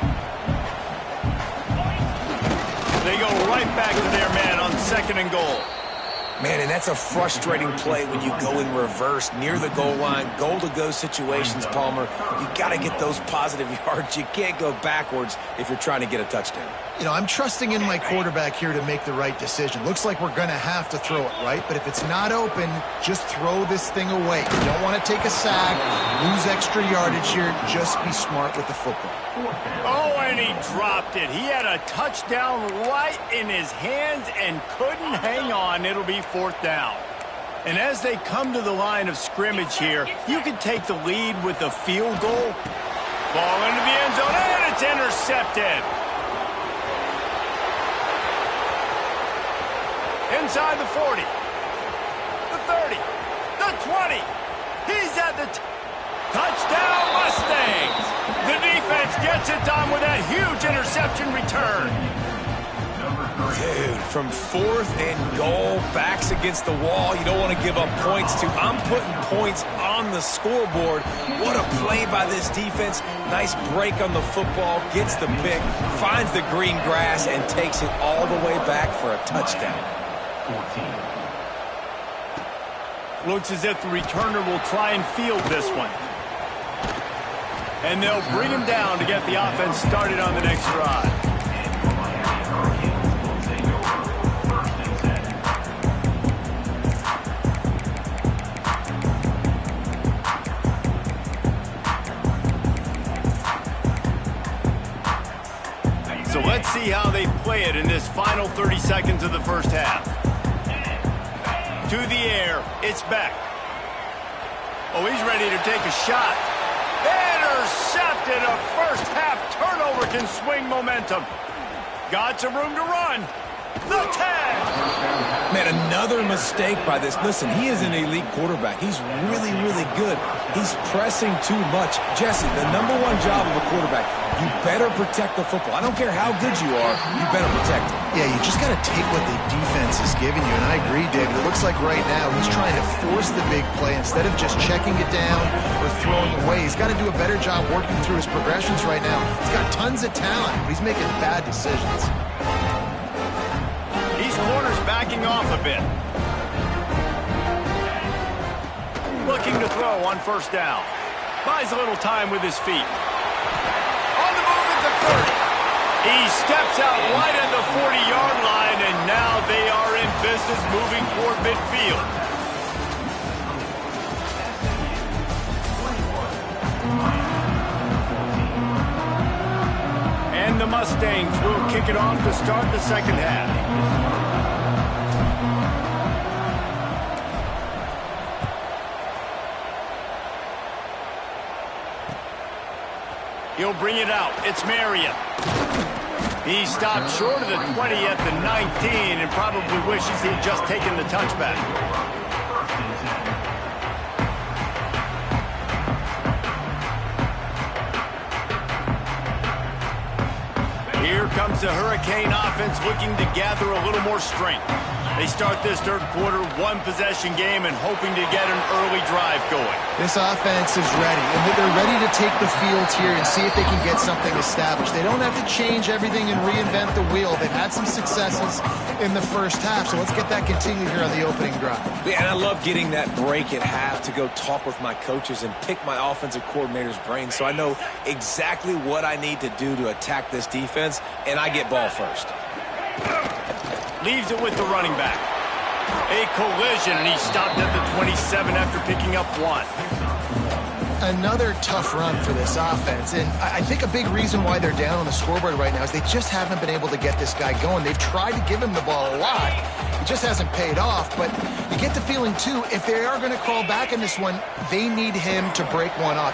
Speaker 1: They go right back to their man on 2nd and goal.
Speaker 2: Man, and that's a frustrating play when you go in reverse near the goal line, goal-to-go situations, Palmer. You got to get those positive yards. You can't go backwards if you're trying to get a touchdown.
Speaker 3: You know, I'm trusting in my quarterback here to make the right decision. Looks like we're going to have to throw it, right? But if it's not open, just throw this thing away. You don't want to take a sack, lose extra yardage here. Just be smart with the football.
Speaker 1: Oh, and he dropped it. He had a touchdown right in his hands and couldn't hang on. It'll be 4th down. And as they come to the line of scrimmage here, you can take the lead with a field goal. Ball into the end zone, and it's intercepted. Inside the 40, the 30, the 20. He's at the touchdown Mustangs. The defense gets it done with that huge interception return.
Speaker 2: Dude, from 4th and goal, backs against the wall. You don't want to give up points to. I'm putting points on the scoreboard. What a play by this defense. Nice break on the football, gets the pick, finds the green grass, and takes it all the way back for a touchdown.
Speaker 4: 14.
Speaker 1: Looks as if the returner will try and field this one. And they'll bring him down to get the offense started on the next drive. So let's see how they play it in this final 30 seconds of the first half. To the air, it's Beck. Oh, he's ready to take a shot. Intercepted. A first half turnover can swing momentum. Got some room to run. The 10.
Speaker 2: Man, another mistake by this. Listen, he is an elite quarterback. He's really, really good. He's pressing too much. Jesse, the #1 job of a quarterback, you better protect the football. I don't care how good you are, you better protect it.
Speaker 3: Yeah, you just got to take what the defense is giving you. And I agree, David. It looks like right now he's trying to force the big play instead of just checking it down or throwing away. He's got to do a better job working through his progressions right now. He's got tons of talent, but he's making bad decisions.
Speaker 1: These corners backing off a bit. Looking to throw on 1st down. Buys a little time with his feet. On the move at the 30. He steps out right at the 40-yard line, and now they are in business moving toward midfield. And the Mustangs will kick it off to start the second half. He'll bring it out. It's Marion. He stopped short of the 20 at the 19 and probably wishes he'd just taken the touchback. Here comes the Hurricane offense looking to gather a little more strength. They start this third quarter one-possession game and hoping to get an early drive going.
Speaker 3: This offense is ready, and they're ready to take the field here and see if they can get something established. They don't have to change everything and reinvent the wheel. They've had some successes in the first half, so let's get that continued here on the opening drive.
Speaker 2: Yeah, and I love getting that break at half to go talk with my coaches and pick my offensive coordinator's brain so I know exactly what I need to do to attack this defense, and I get ball first.
Speaker 1: Leaves it with the running back. A collision, and he stopped at the 27 after picking up 1.
Speaker 3: Another tough run for this offense, and I think a big reason why they're down on the scoreboard right now is they just haven't been able to get this guy going. They've tried to give him the ball a lot. It just hasn't paid off, but you get the feeling, too, if they are going to crawl back in this one, they need him to break one up.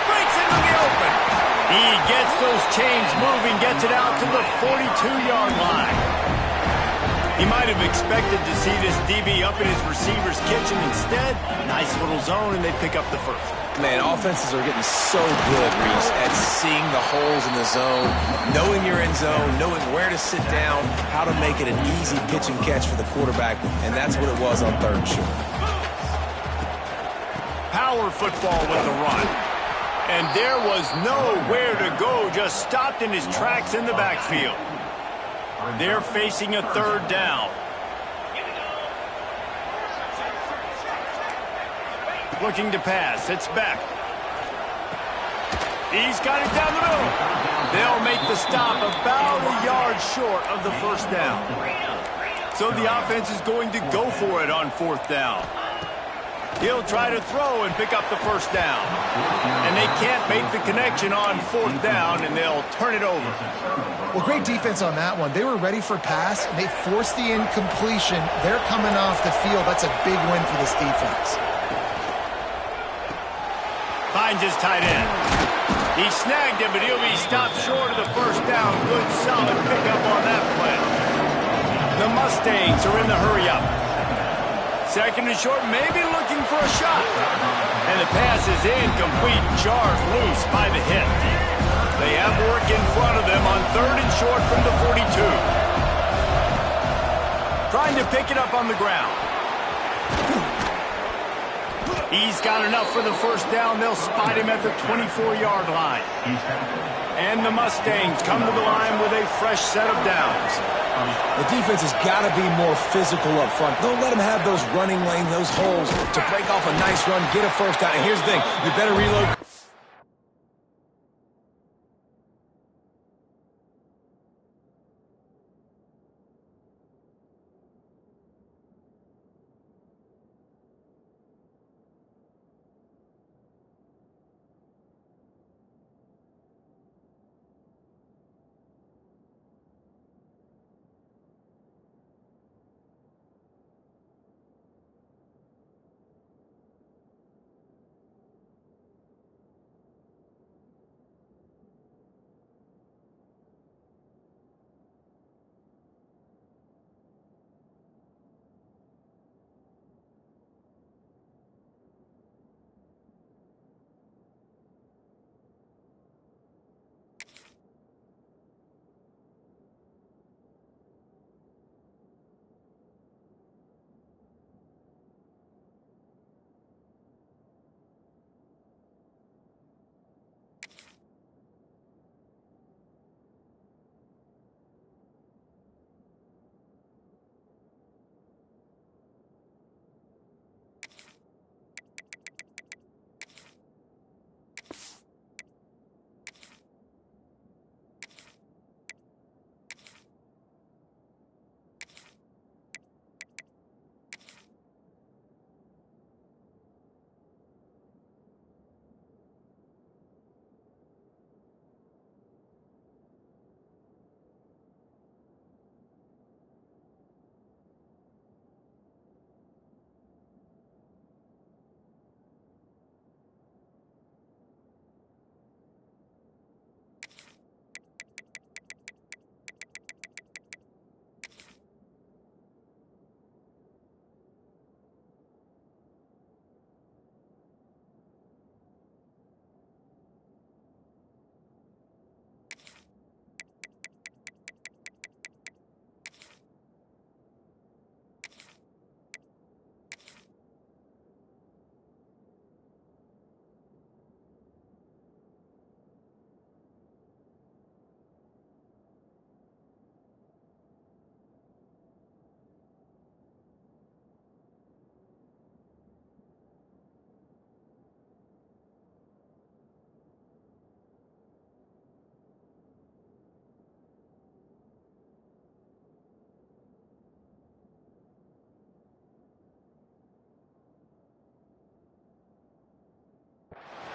Speaker 1: Breaks into the open. He gets those chains moving, gets it out to the 42-yard line. He might have expected to see this DB up in his receiver's kitchen. Instead, nice little zone, and they pick up the first.
Speaker 2: Man, offenses are getting so good, Reese, at seeing the holes in the zone, knowing you're in zone, knowing where to sit down, how to make it an easy pitch and catch for the quarterback, and that's what it was on 3rd and short.
Speaker 1: Power football with the run. And there was nowhere to go, just stopped in his tracks in the backfield. They're facing a 3rd down. Looking to pass. It's back. He's got it down the middle. They'll make the stop about a yard short of the first down. So the offense is going to go for it on fourth down. He'll try to throw and pick up the first down. And they can't make the connection on fourth down, and they'll turn it over.
Speaker 3: Well, great defense on that one. They were ready for pass, and they forced the incompletion. They're coming off the field. That's a big win for this defense.
Speaker 1: Finds his tight end. He snagged him, but he'll be stopped short of the first down. Good, solid pickup on that play. The Mustangs are in the hurry-up. Second and short, maybe looking for a shot. And the pass is incomplete, jarred loose by the hit. They have work in front of them on third and short from the 42. Trying to pick it up on the ground. He's got enough for the first down. They'll spot him at the 24-yard line. And the Mustangs come to the line with a fresh set of downs.
Speaker 2: The defense has got to be more physical up front. Don't let them have those running lanes, those holes to break off a nice run, get a first down. And here's the thing, you better reload.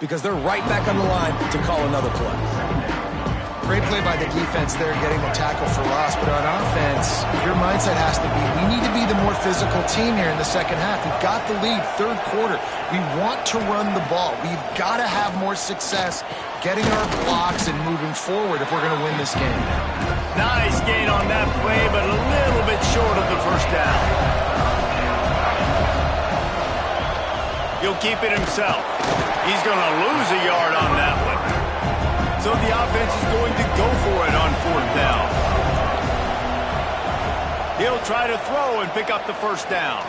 Speaker 2: Because they're right back on the line to call another play.
Speaker 3: Great play by the defense there, getting the tackle for loss. But on offense, your mindset has to be, we need to be the more physical team here in the second half. We've got the lead, third quarter. We want to run the ball. We've got to have more success getting our blocks and moving forward if we're going to win this game.
Speaker 1: Nice gain on that play, but a little bit short of the first down. He'll keep it himself. He's going to lose a yard on that one. So the offense is going to go for it on fourth down. He'll try to throw and pick up the first down.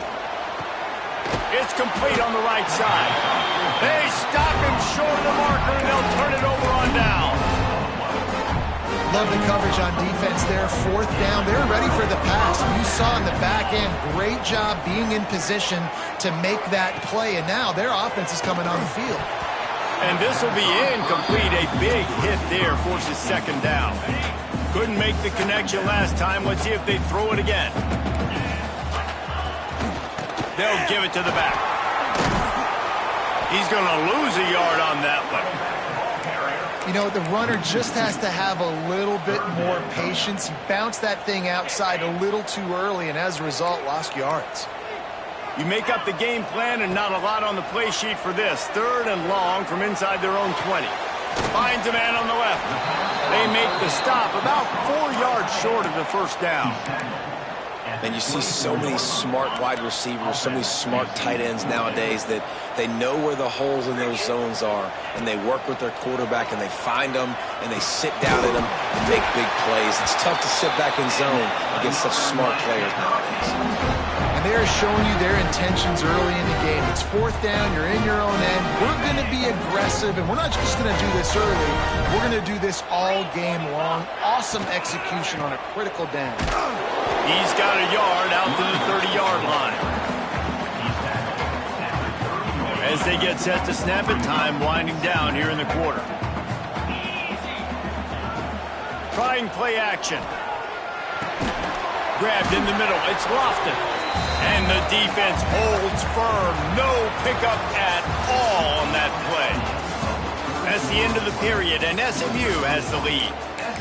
Speaker 1: It's complete on the right side. They stop him short of the marker, and they'll turn it over on down.
Speaker 3: Love the coverage on defense there. Fourth down. They're ready for the pass. You saw in the back end, great job being in position to make that play. And now their offense is coming on the field.
Speaker 1: And this will be incomplete. A big hit there forces second down. Couldn't make the connection last time. Let's see if they throw it again. They'll give it to the back. He's going to lose a yard on that one.
Speaker 3: You know, the runner just has to have a little bit more patience. He bounced that thing outside a little too early, and as a result, lost yards.
Speaker 1: You make up the game plan and not a lot on the play sheet for this. 3rd and long from inside their own 20. Finds a man on the left. They make the stop about 4 yards short of the first down.
Speaker 2: And you see so many smart wide receivers, so many smart tight ends nowadays that they know where the holes in those zones are, and they work with their quarterback, and they find them, and they sit down at them and make big plays. It's tough to sit back in zone against such smart players nowadays.
Speaker 3: And they're showing you their intentions early in the game. It's 4th down, you're in your own end. We're going to be aggressive, and we're not just going to do this early. We're going to do this all game long. Awesome execution on a critical down.
Speaker 1: He's got a yard out to the 30-yard line. As they get set to snap it, time winding down here in the quarter. Trying play action. Grabbed in the middle. It's Lofton. And the defense holds firm. No pickup at all on that play. That's the end of the period, and SMU has the lead.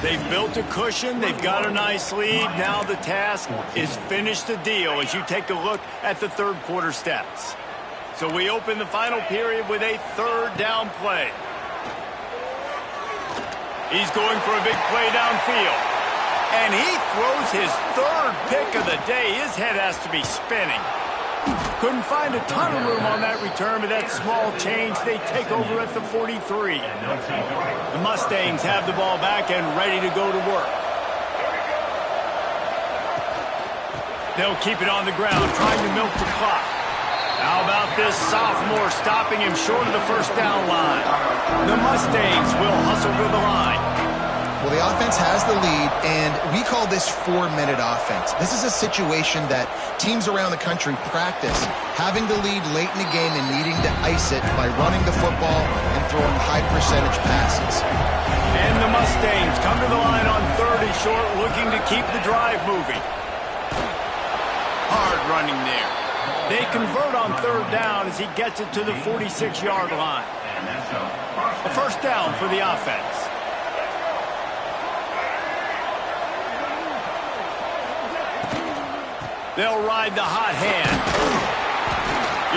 Speaker 1: They've built a cushion. They've got a nice lead. Now the task is finish the deal as you take a look at the 3rd quarter stats. So we open the final period with a 3rd down play. He's going for a big play downfield. And he throws his 3rd pick of the day. His head has to be spinning. Couldn't find a ton of room on that return, but that small change, they take over at the 43. The Mustangs have the ball back and ready to go to work. They'll keep it on the ground, trying to milk the clock. How about this sophomore stopping him short of the first down line? The Mustangs will hustle to the line.
Speaker 3: Well, the offense has the lead, and we call this 4-minute offense. This is a situation that teams around the country practice, having the lead late in the game and needing to ice it by running the football and throwing high-percentage passes.
Speaker 1: And the Mustangs come to the line on 3rd and short, looking to keep the drive moving. Hard running there. They convert on 3rd down as he gets it to the 46-yard line. A first down for the offense. They'll ride the hot hand.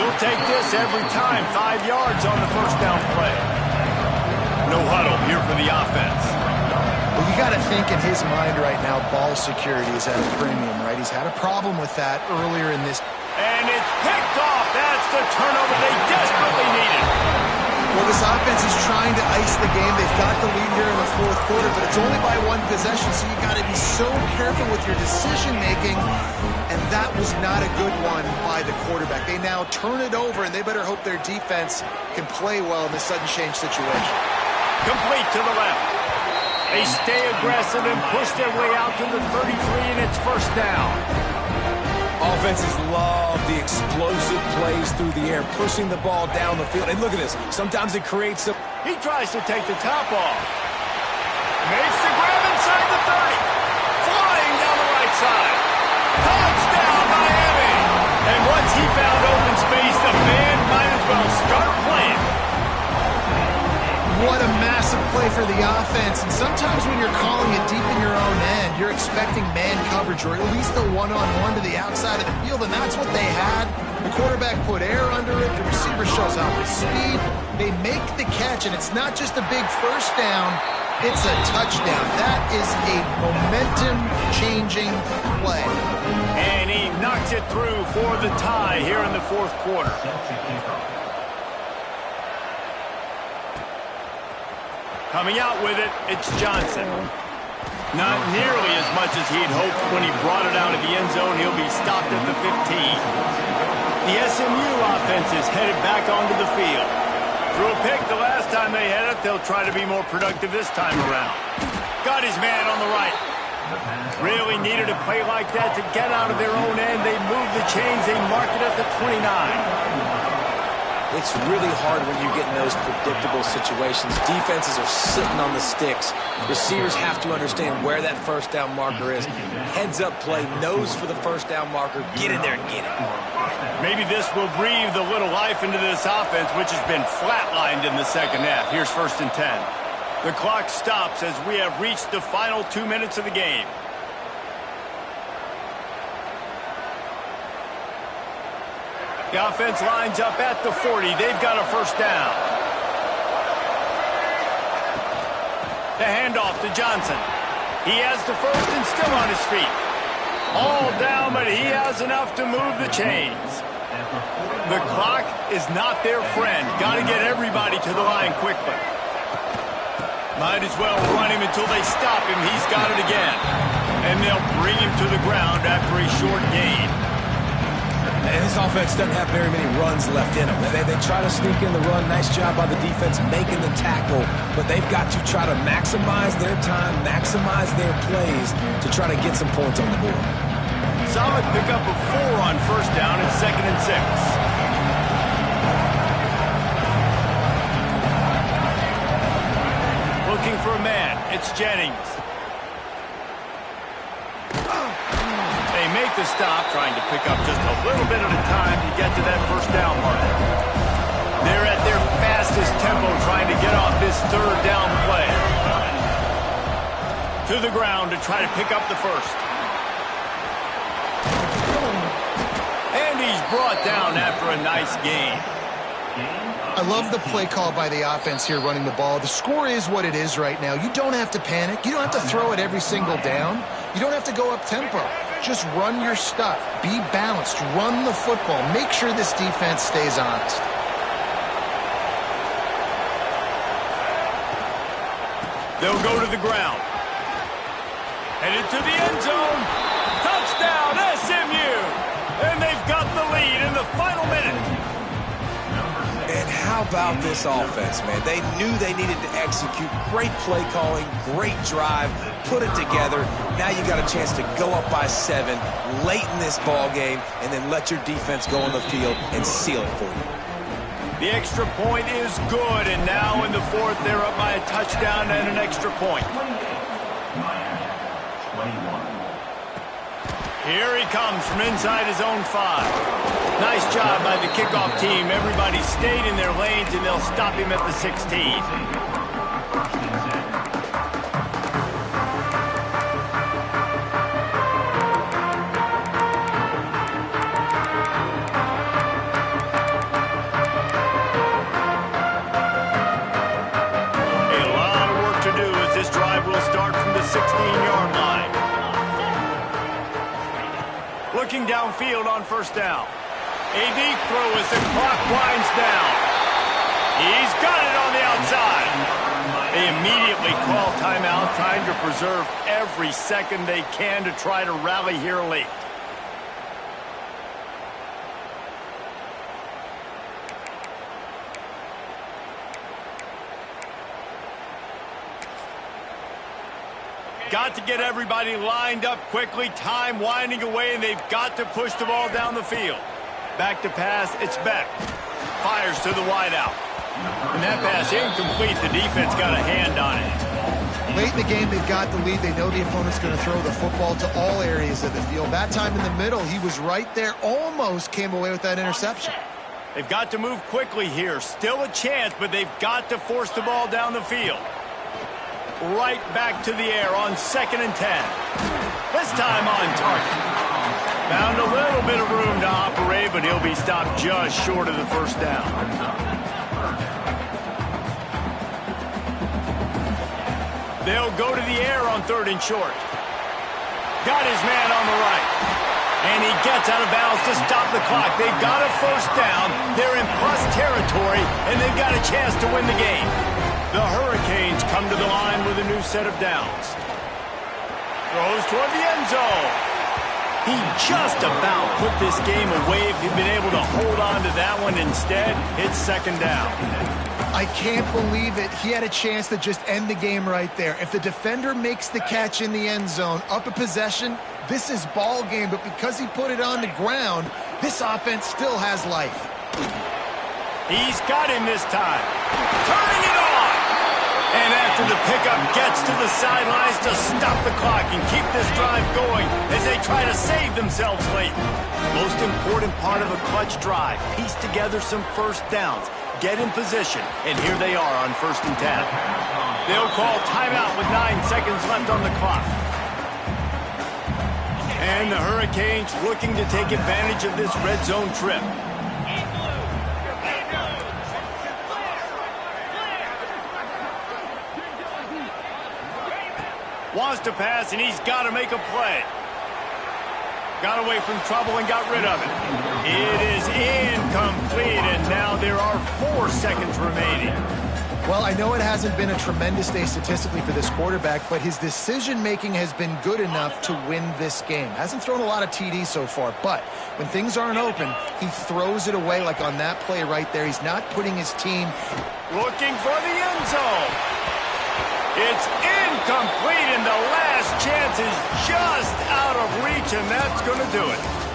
Speaker 1: You'll take this every time. 5 yards on the first down play. No huddle here for the offense.
Speaker 3: Well, you got to think in his mind right now, ball security is at a premium, right? He's had a problem with that earlier in this.
Speaker 1: And it's picked off. That's the turnover they desperately needed.
Speaker 3: Well, this offense is trying to ice the game. They've got the lead here in the 4th quarter, but it's only by 1 possession, so you got to be so careful with your decision-making, and that was not a good one by the quarterback. They now turn it over, and they better hope their defense can play well in this sudden change situation.
Speaker 1: Complete to the left. They stay aggressive and push their way out to the 33, and it's first down.
Speaker 2: Offenses love the explosive plays through the air, pushing the ball down the field. And look at this. Sometimes it creates some...
Speaker 1: He tries to take the top off. Makes the grab inside the 30. Flying down the right side. Touchdown, Miami. And once he found open space, the band might as well start playing.
Speaker 3: What a massive play for the offense. And sometimes when you're calling it deep in your own end, you're expecting man coverage or at least a one-on-one to the outside of the field, and that's what they had. The quarterback put air under it. The receiver shows off his speed. They make the catch, and it's not just a big first down. It's a touchdown. That is a momentum-changing play.
Speaker 1: And he knocks it through for the tie here in the 4th quarter. Coming out with it, it's Johnson. Not nearly as much as he'd hoped when he brought it out of the end zone. He'll be stopped at the 15. The SMU offense is headed back onto the field. Threw a pick the last time they had it. They'll try to be more productive this time around. Got his man on the right. Really needed a play like that to get out of their own end. They move the chains. They mark it at the 29.
Speaker 2: It's really hard when you get in those predictable situations. Defenses are sitting on the sticks. Receivers have to understand where that first down marker is. Heads up play, nose for the first down marker. Get in there and get it.
Speaker 1: Maybe this will breathe a little life into this offense, which has been flatlined in the second half. Here's 1st and 10. The clock stops as we have reached the final 2 minutes of the game. The offense lines up at the 40. They've got a first down. The handoff to Johnson. He has the first and still on his feet. All down, but he has enough to move the chains. The clock is not their friend. Got to get everybody to the line quickly. Might as well run him until they stop him. He's got it again. And they'll bring him to the ground after a short gain.
Speaker 2: And this offense doesn't have very many runs left in them. They try to sneak in the run. Nice job by the defense making the tackle. But they've got to try to maximize their time, maximize their plays to try to get some points on the board.
Speaker 1: Solid pickup of 4 on first down and 2nd and 6. Looking for a man. It's Jennings. They make the stop, trying to pick up just a little bit at a time to get to that first down marker. They're at their fastest tempo trying to get off this 3rd down play. To the ground to try to pick up the first. And he's brought down after a nice gain.
Speaker 3: I love the play call by the offense here running the ball. The score is what it is right now. You don't have to panic. You don't have to throw it every single down. You don't have to go up tempo. Just run your stuff. Be balanced. Run the football. Make sure this defense stays honest.
Speaker 1: They'll go to the ground. Headed to the end zone. Touchdown, SMU! And they've got the lead in the final minute.
Speaker 2: And how about this offense, man? They knew they needed to execute. Great play calling, great drive, put it together. Now you got a chance to go up by 7 late in this ball game and then let your defense go on the field and seal it for you.
Speaker 1: The extra point is good, and now in the 4th, they're up by a touchdown and an extra point. Here he comes from inside his own 5. Nice job by the kickoff team. Everybody stayed in their lanes, and they'll stop him at the 16. A lot of work to do as this drive will start from the 16-yard line. Looking downfield on first down. A deep throw as the clock winds down. He's got it on the outside. They immediately call timeout, trying to preserve every second they can to try to rally here late. Got to get everybody lined up quickly. Time winding away, and they've got to push the ball down the field. Back to pass, it's Beck. Fires to the wideout. And that pass incomplete. The defense got a hand on it.
Speaker 3: Late in the game, they've got the lead. They know the opponent's going to throw the football to all areas of the field. That time in the middle, he was right there. Almost came away with that interception.
Speaker 1: They've got to move quickly here. Still a chance, but they've got to force the ball down the field. Right back to the air on 2nd and 10. This time on target. Found a little bit of room to operate, but he'll be stopped just short of the first down. They'll go to the air on 3rd and short. Got his man on the right. And he gets out of bounds to stop the clock. They've got a first down. They're in plus territory, and they've got a chance to win the game. The Hurricanes come to the line with a new set of downs. Throws toward the end zone. He just about put this game away if he'd been able to hold on to that one. Instead, it's 2nd down.
Speaker 3: I can't believe it. He had a chance to just end the game right there. If the defender makes the catch in the end zone, up a possession, this is ball game. But because he put it on the ground, this offense still has life.
Speaker 1: He's got him this time. Turning it on. And after the pickup gets to the sidelines to stop the clock and keep this drive going as they try to save themselves late. Most important part of a clutch drive. Piece together some first downs. Get in position. And here they are on 1st and 10. They'll call timeout with 9 seconds left on the clock. And the Hurricanes looking to take advantage of this red zone trip. Wants to pass, and he's got to make a play. Got away from trouble and got rid of it. It is incomplete, and now there are 4 seconds remaining.
Speaker 3: Well, I know it hasn't been a tremendous day statistically for this quarterback, but his decision-making has been good enough to win this game. Hasn't thrown a lot of TDs so far, but when things aren't open, he throws it away like on that play right there. He's not putting his team...
Speaker 1: Looking for the end zone. It's incomplete, and the last chance is just out of reach, and that's going to do it.